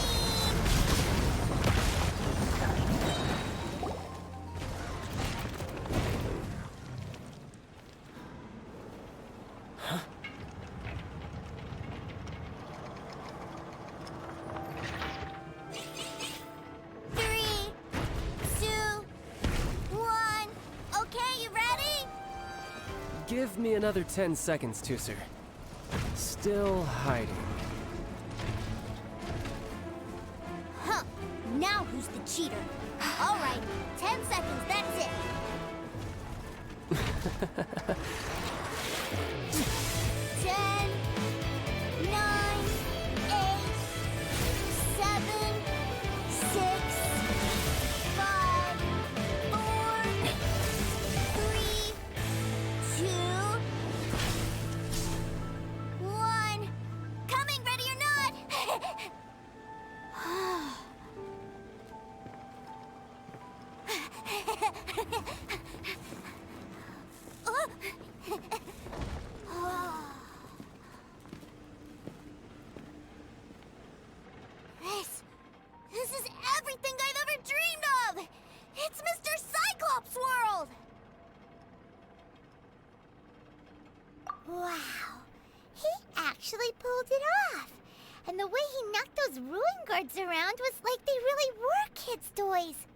Huh? Give me another 10 seconds, Tooser. Still hiding. Huh. Now who's the cheater? All right. 10 seconds, that's it. 10, 9, 8, 7, 6, 5, 4, 3, 2, 1. Coming, ready or not? This is everything I've ever dreamed of! It's Mr. Cyclops' world! Wow. He actually pulled it off. And the way he knocked those ruin guards around was like they really were kids' toys.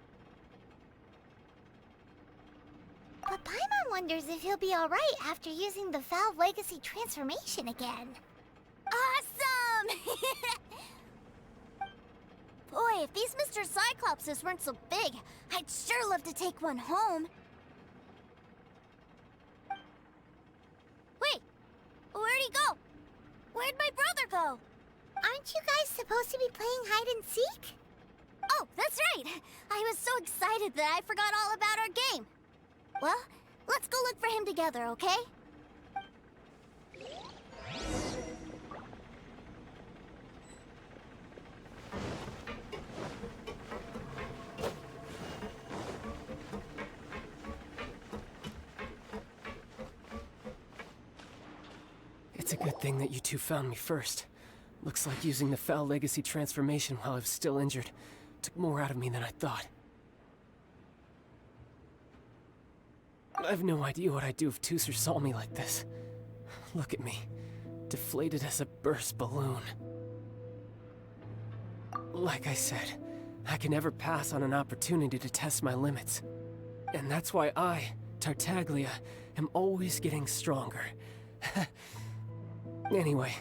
But Paimon wonders if he'll be alright after using the Valve Legacy transformation again. Awesome! Boy, if these Mr. Cyclopses weren't so big, I'd sure love to take one home. Wait, where'd he go? Where'd my brother go? Aren't you guys supposed to be playing hide and seek? Oh, that's right! I was so excited that I forgot all about our game. Well, let's go look for him together, okay? It's a good thing that you two found me first. Looks like using the Foul Legacy transformation while I was still injured took more out of me than I thought. I have no idea what I'd do if Tooser saw me like this. Look at me, deflated as a burst balloon. Like I said, I can never pass on an opportunity to test my limits. And that's why I, Tartaglia, am always getting stronger. Anyway,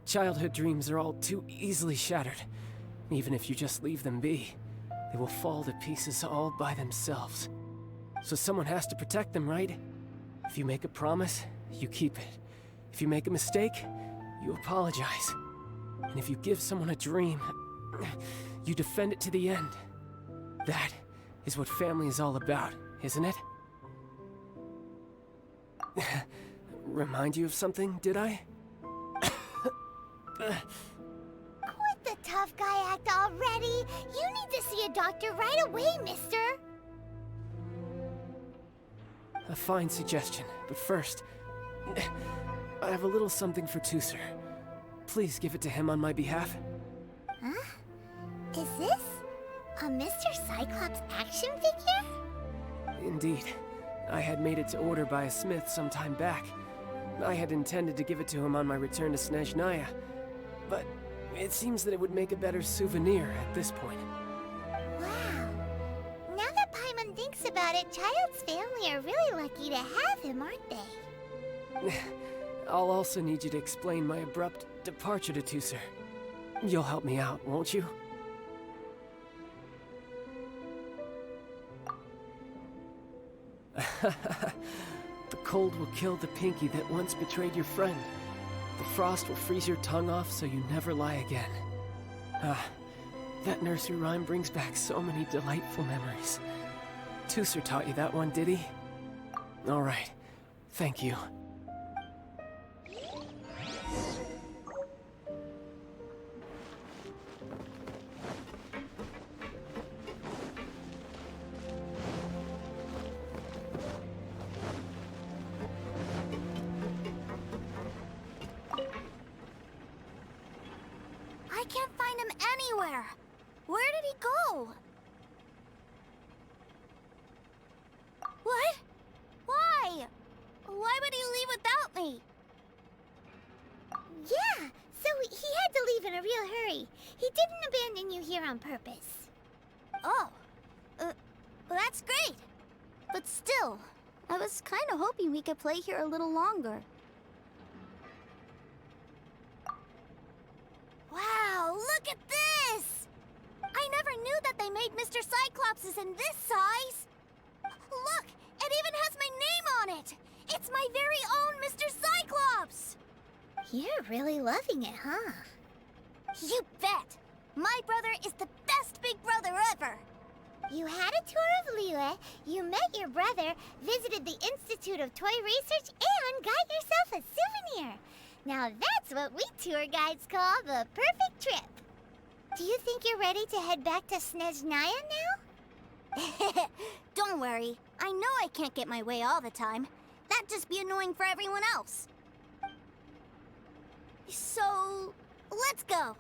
childhood dreams are all too easily shattered. Even if you just leave them be, they will fall to pieces all by themselves. So someone has to protect them, right? If you make a promise, you keep it. If you make a mistake, you apologize. And if you give someone a dream, you defend it to the end. That is what family is all about, isn't it? Remind you of something, did I? Quit the tough guy act already! You need to see a doctor right away, mister! A fine suggestion, but first, I have a little something for Teucer. Please give it to him on my behalf. Huh? Is this a Mr. Cyclops action figure? Indeed. I had made it to order by a smith some time back. I had intended to give it to him on my return to Snezhnaya, but it seems that it would make a better souvenir at this point. Wow. Now that Paimon thinks about it, Child's family are really lucky to have him, aren't they? I'll also need you to explain my abrupt departure to Teucer. You'll help me out, won't you? The cold will kill the pinky that once betrayed your friend. The frost will freeze your tongue off so you never lie again. Ah, that nursery rhyme brings back so many delightful memories. Teucer taught you that one, did he? All right, thank you. I can't find him anywhere. Where did he go? What? Why? Why would he leave without me? Yeah, so he had to leave in a real hurry. He didn't abandon you here on purpose. Oh, that's great. But still, I was kind of hoping we could play here a little longer. Wow, look at this! I never knew that they made Mr. Cyclopses in this size. Look, it even has my name on it. It's my very own Mr. Cyclops! You're really loving it, huh? You bet! My brother is the best big brother ever! You had a tour of Liyue, you met your brother, visited the Institute of Toy Research, and got yourself a souvenir. Now that's what we tour guides call the perfect trip. Do you think you're ready to head back to Snezhnaya now? Don't worry. I know I can't get my way all the time. That'd just be annoying for everyone else. So, let's go.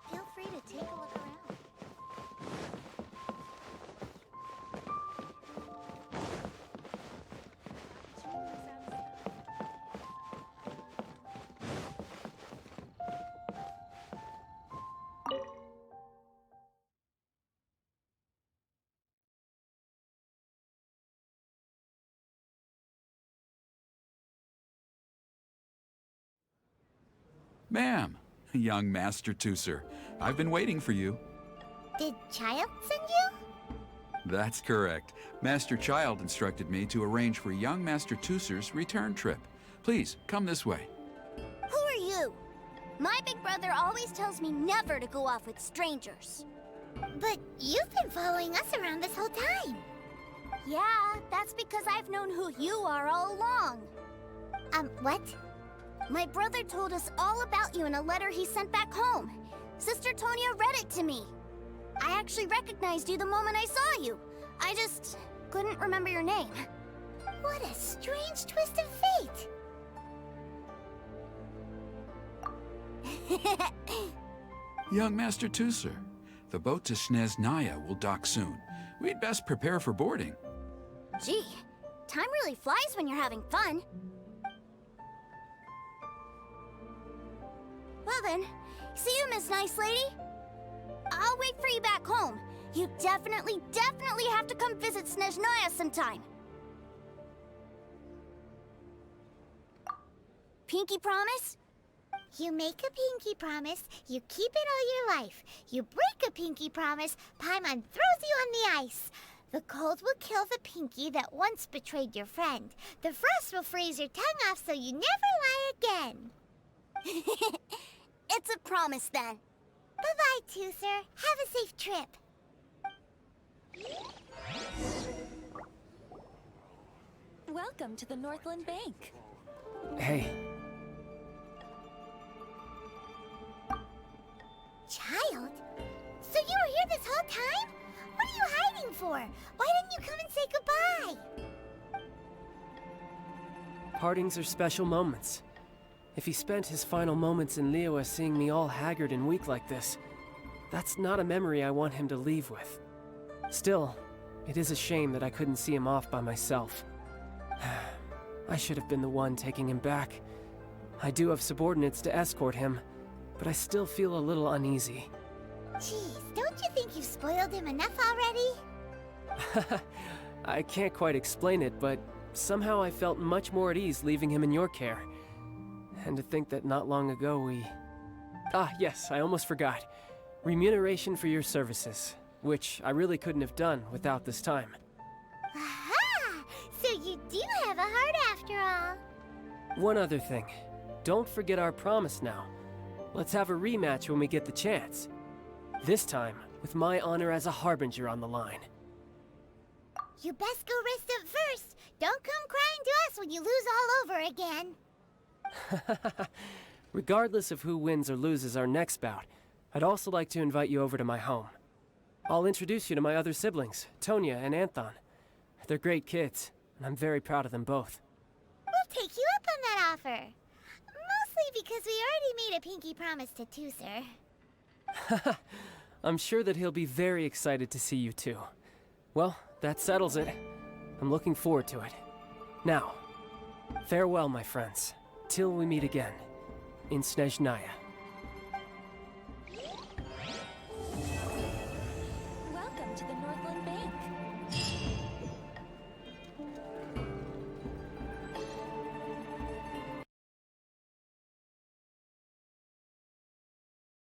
Feel free to take a look around. Ma'am, young Master Teucer, I've been waiting for you. Did Child send you? That's correct. Master Child instructed me to arrange for young Master Teucer's return trip. Please, come this way. Who are you? My big brother always tells me never to go off with strangers. But you've been following us around this whole time. Yeah, that's because I've known who you are all along. What? My brother told us all about you in a letter he sent back home. Sister Tonya read it to me. I actually recognized you the moment I saw you. I just couldn't remember your name. What a strange twist of fate! Young Master Tusser, the boat to Snezhnaya will dock soon. We'd best prepare for boarding. Gee, time really flies when you're having fun. Well then, see you, Miss Nice Lady. I'll wait for you back home. You definitely have to come visit Snezhnaya sometime. Pinky promise? You make a pinky promise, you keep it all your life. You break a pinky promise, Paimon throws you on the ice. The cold will kill the pinky that once betrayed your friend. The frost will freeze your tongue off so you never lie again. It's a promise then. Bye-bye, Tusser. Have a safe trip. Welcome to the Northland Bank. Hey. Child? So you were here this whole time? What are you hiding for? Why didn't you come and say goodbye? Partings are special moments. If he spent his final moments in Liyue seeing me all haggard and weak like this, that's not a memory I want him to leave with. Still, it is a shame that I couldn't see him off by myself. I should have been the one taking him back. I do have subordinates to escort him, but I still feel a little uneasy. Jeez, don't you think you've spoiled him enough already? I can't quite explain it, but somehow I felt much more at ease leaving him in your care. And to think that not long ago we... Ah, yes, I almost forgot. Remuneration for your services, which I really couldn't have done without this time. Aha! So you do have a heart after all. One other thing. Don't forget our promise now. Let's have a rematch when we get the chance. This time, with my honor as a harbinger on the line. You best go rest up first. Don't come crying to us when you lose all over again. Regardless of who wins or loses our next bout, I'd also like to invite you over to my home. I'll introduce you to my other siblings, Tonya and Anthon. They're great kids, and I'm very proud of them both. We'll take you up on that offer. Mostly because we already made a pinky promise to Tusser. I'm sure that he'll be very excited to see you too. Well, that settles it. I'm looking forward to it. Now, farewell, my friends. Till we meet again, in Snezhnaya.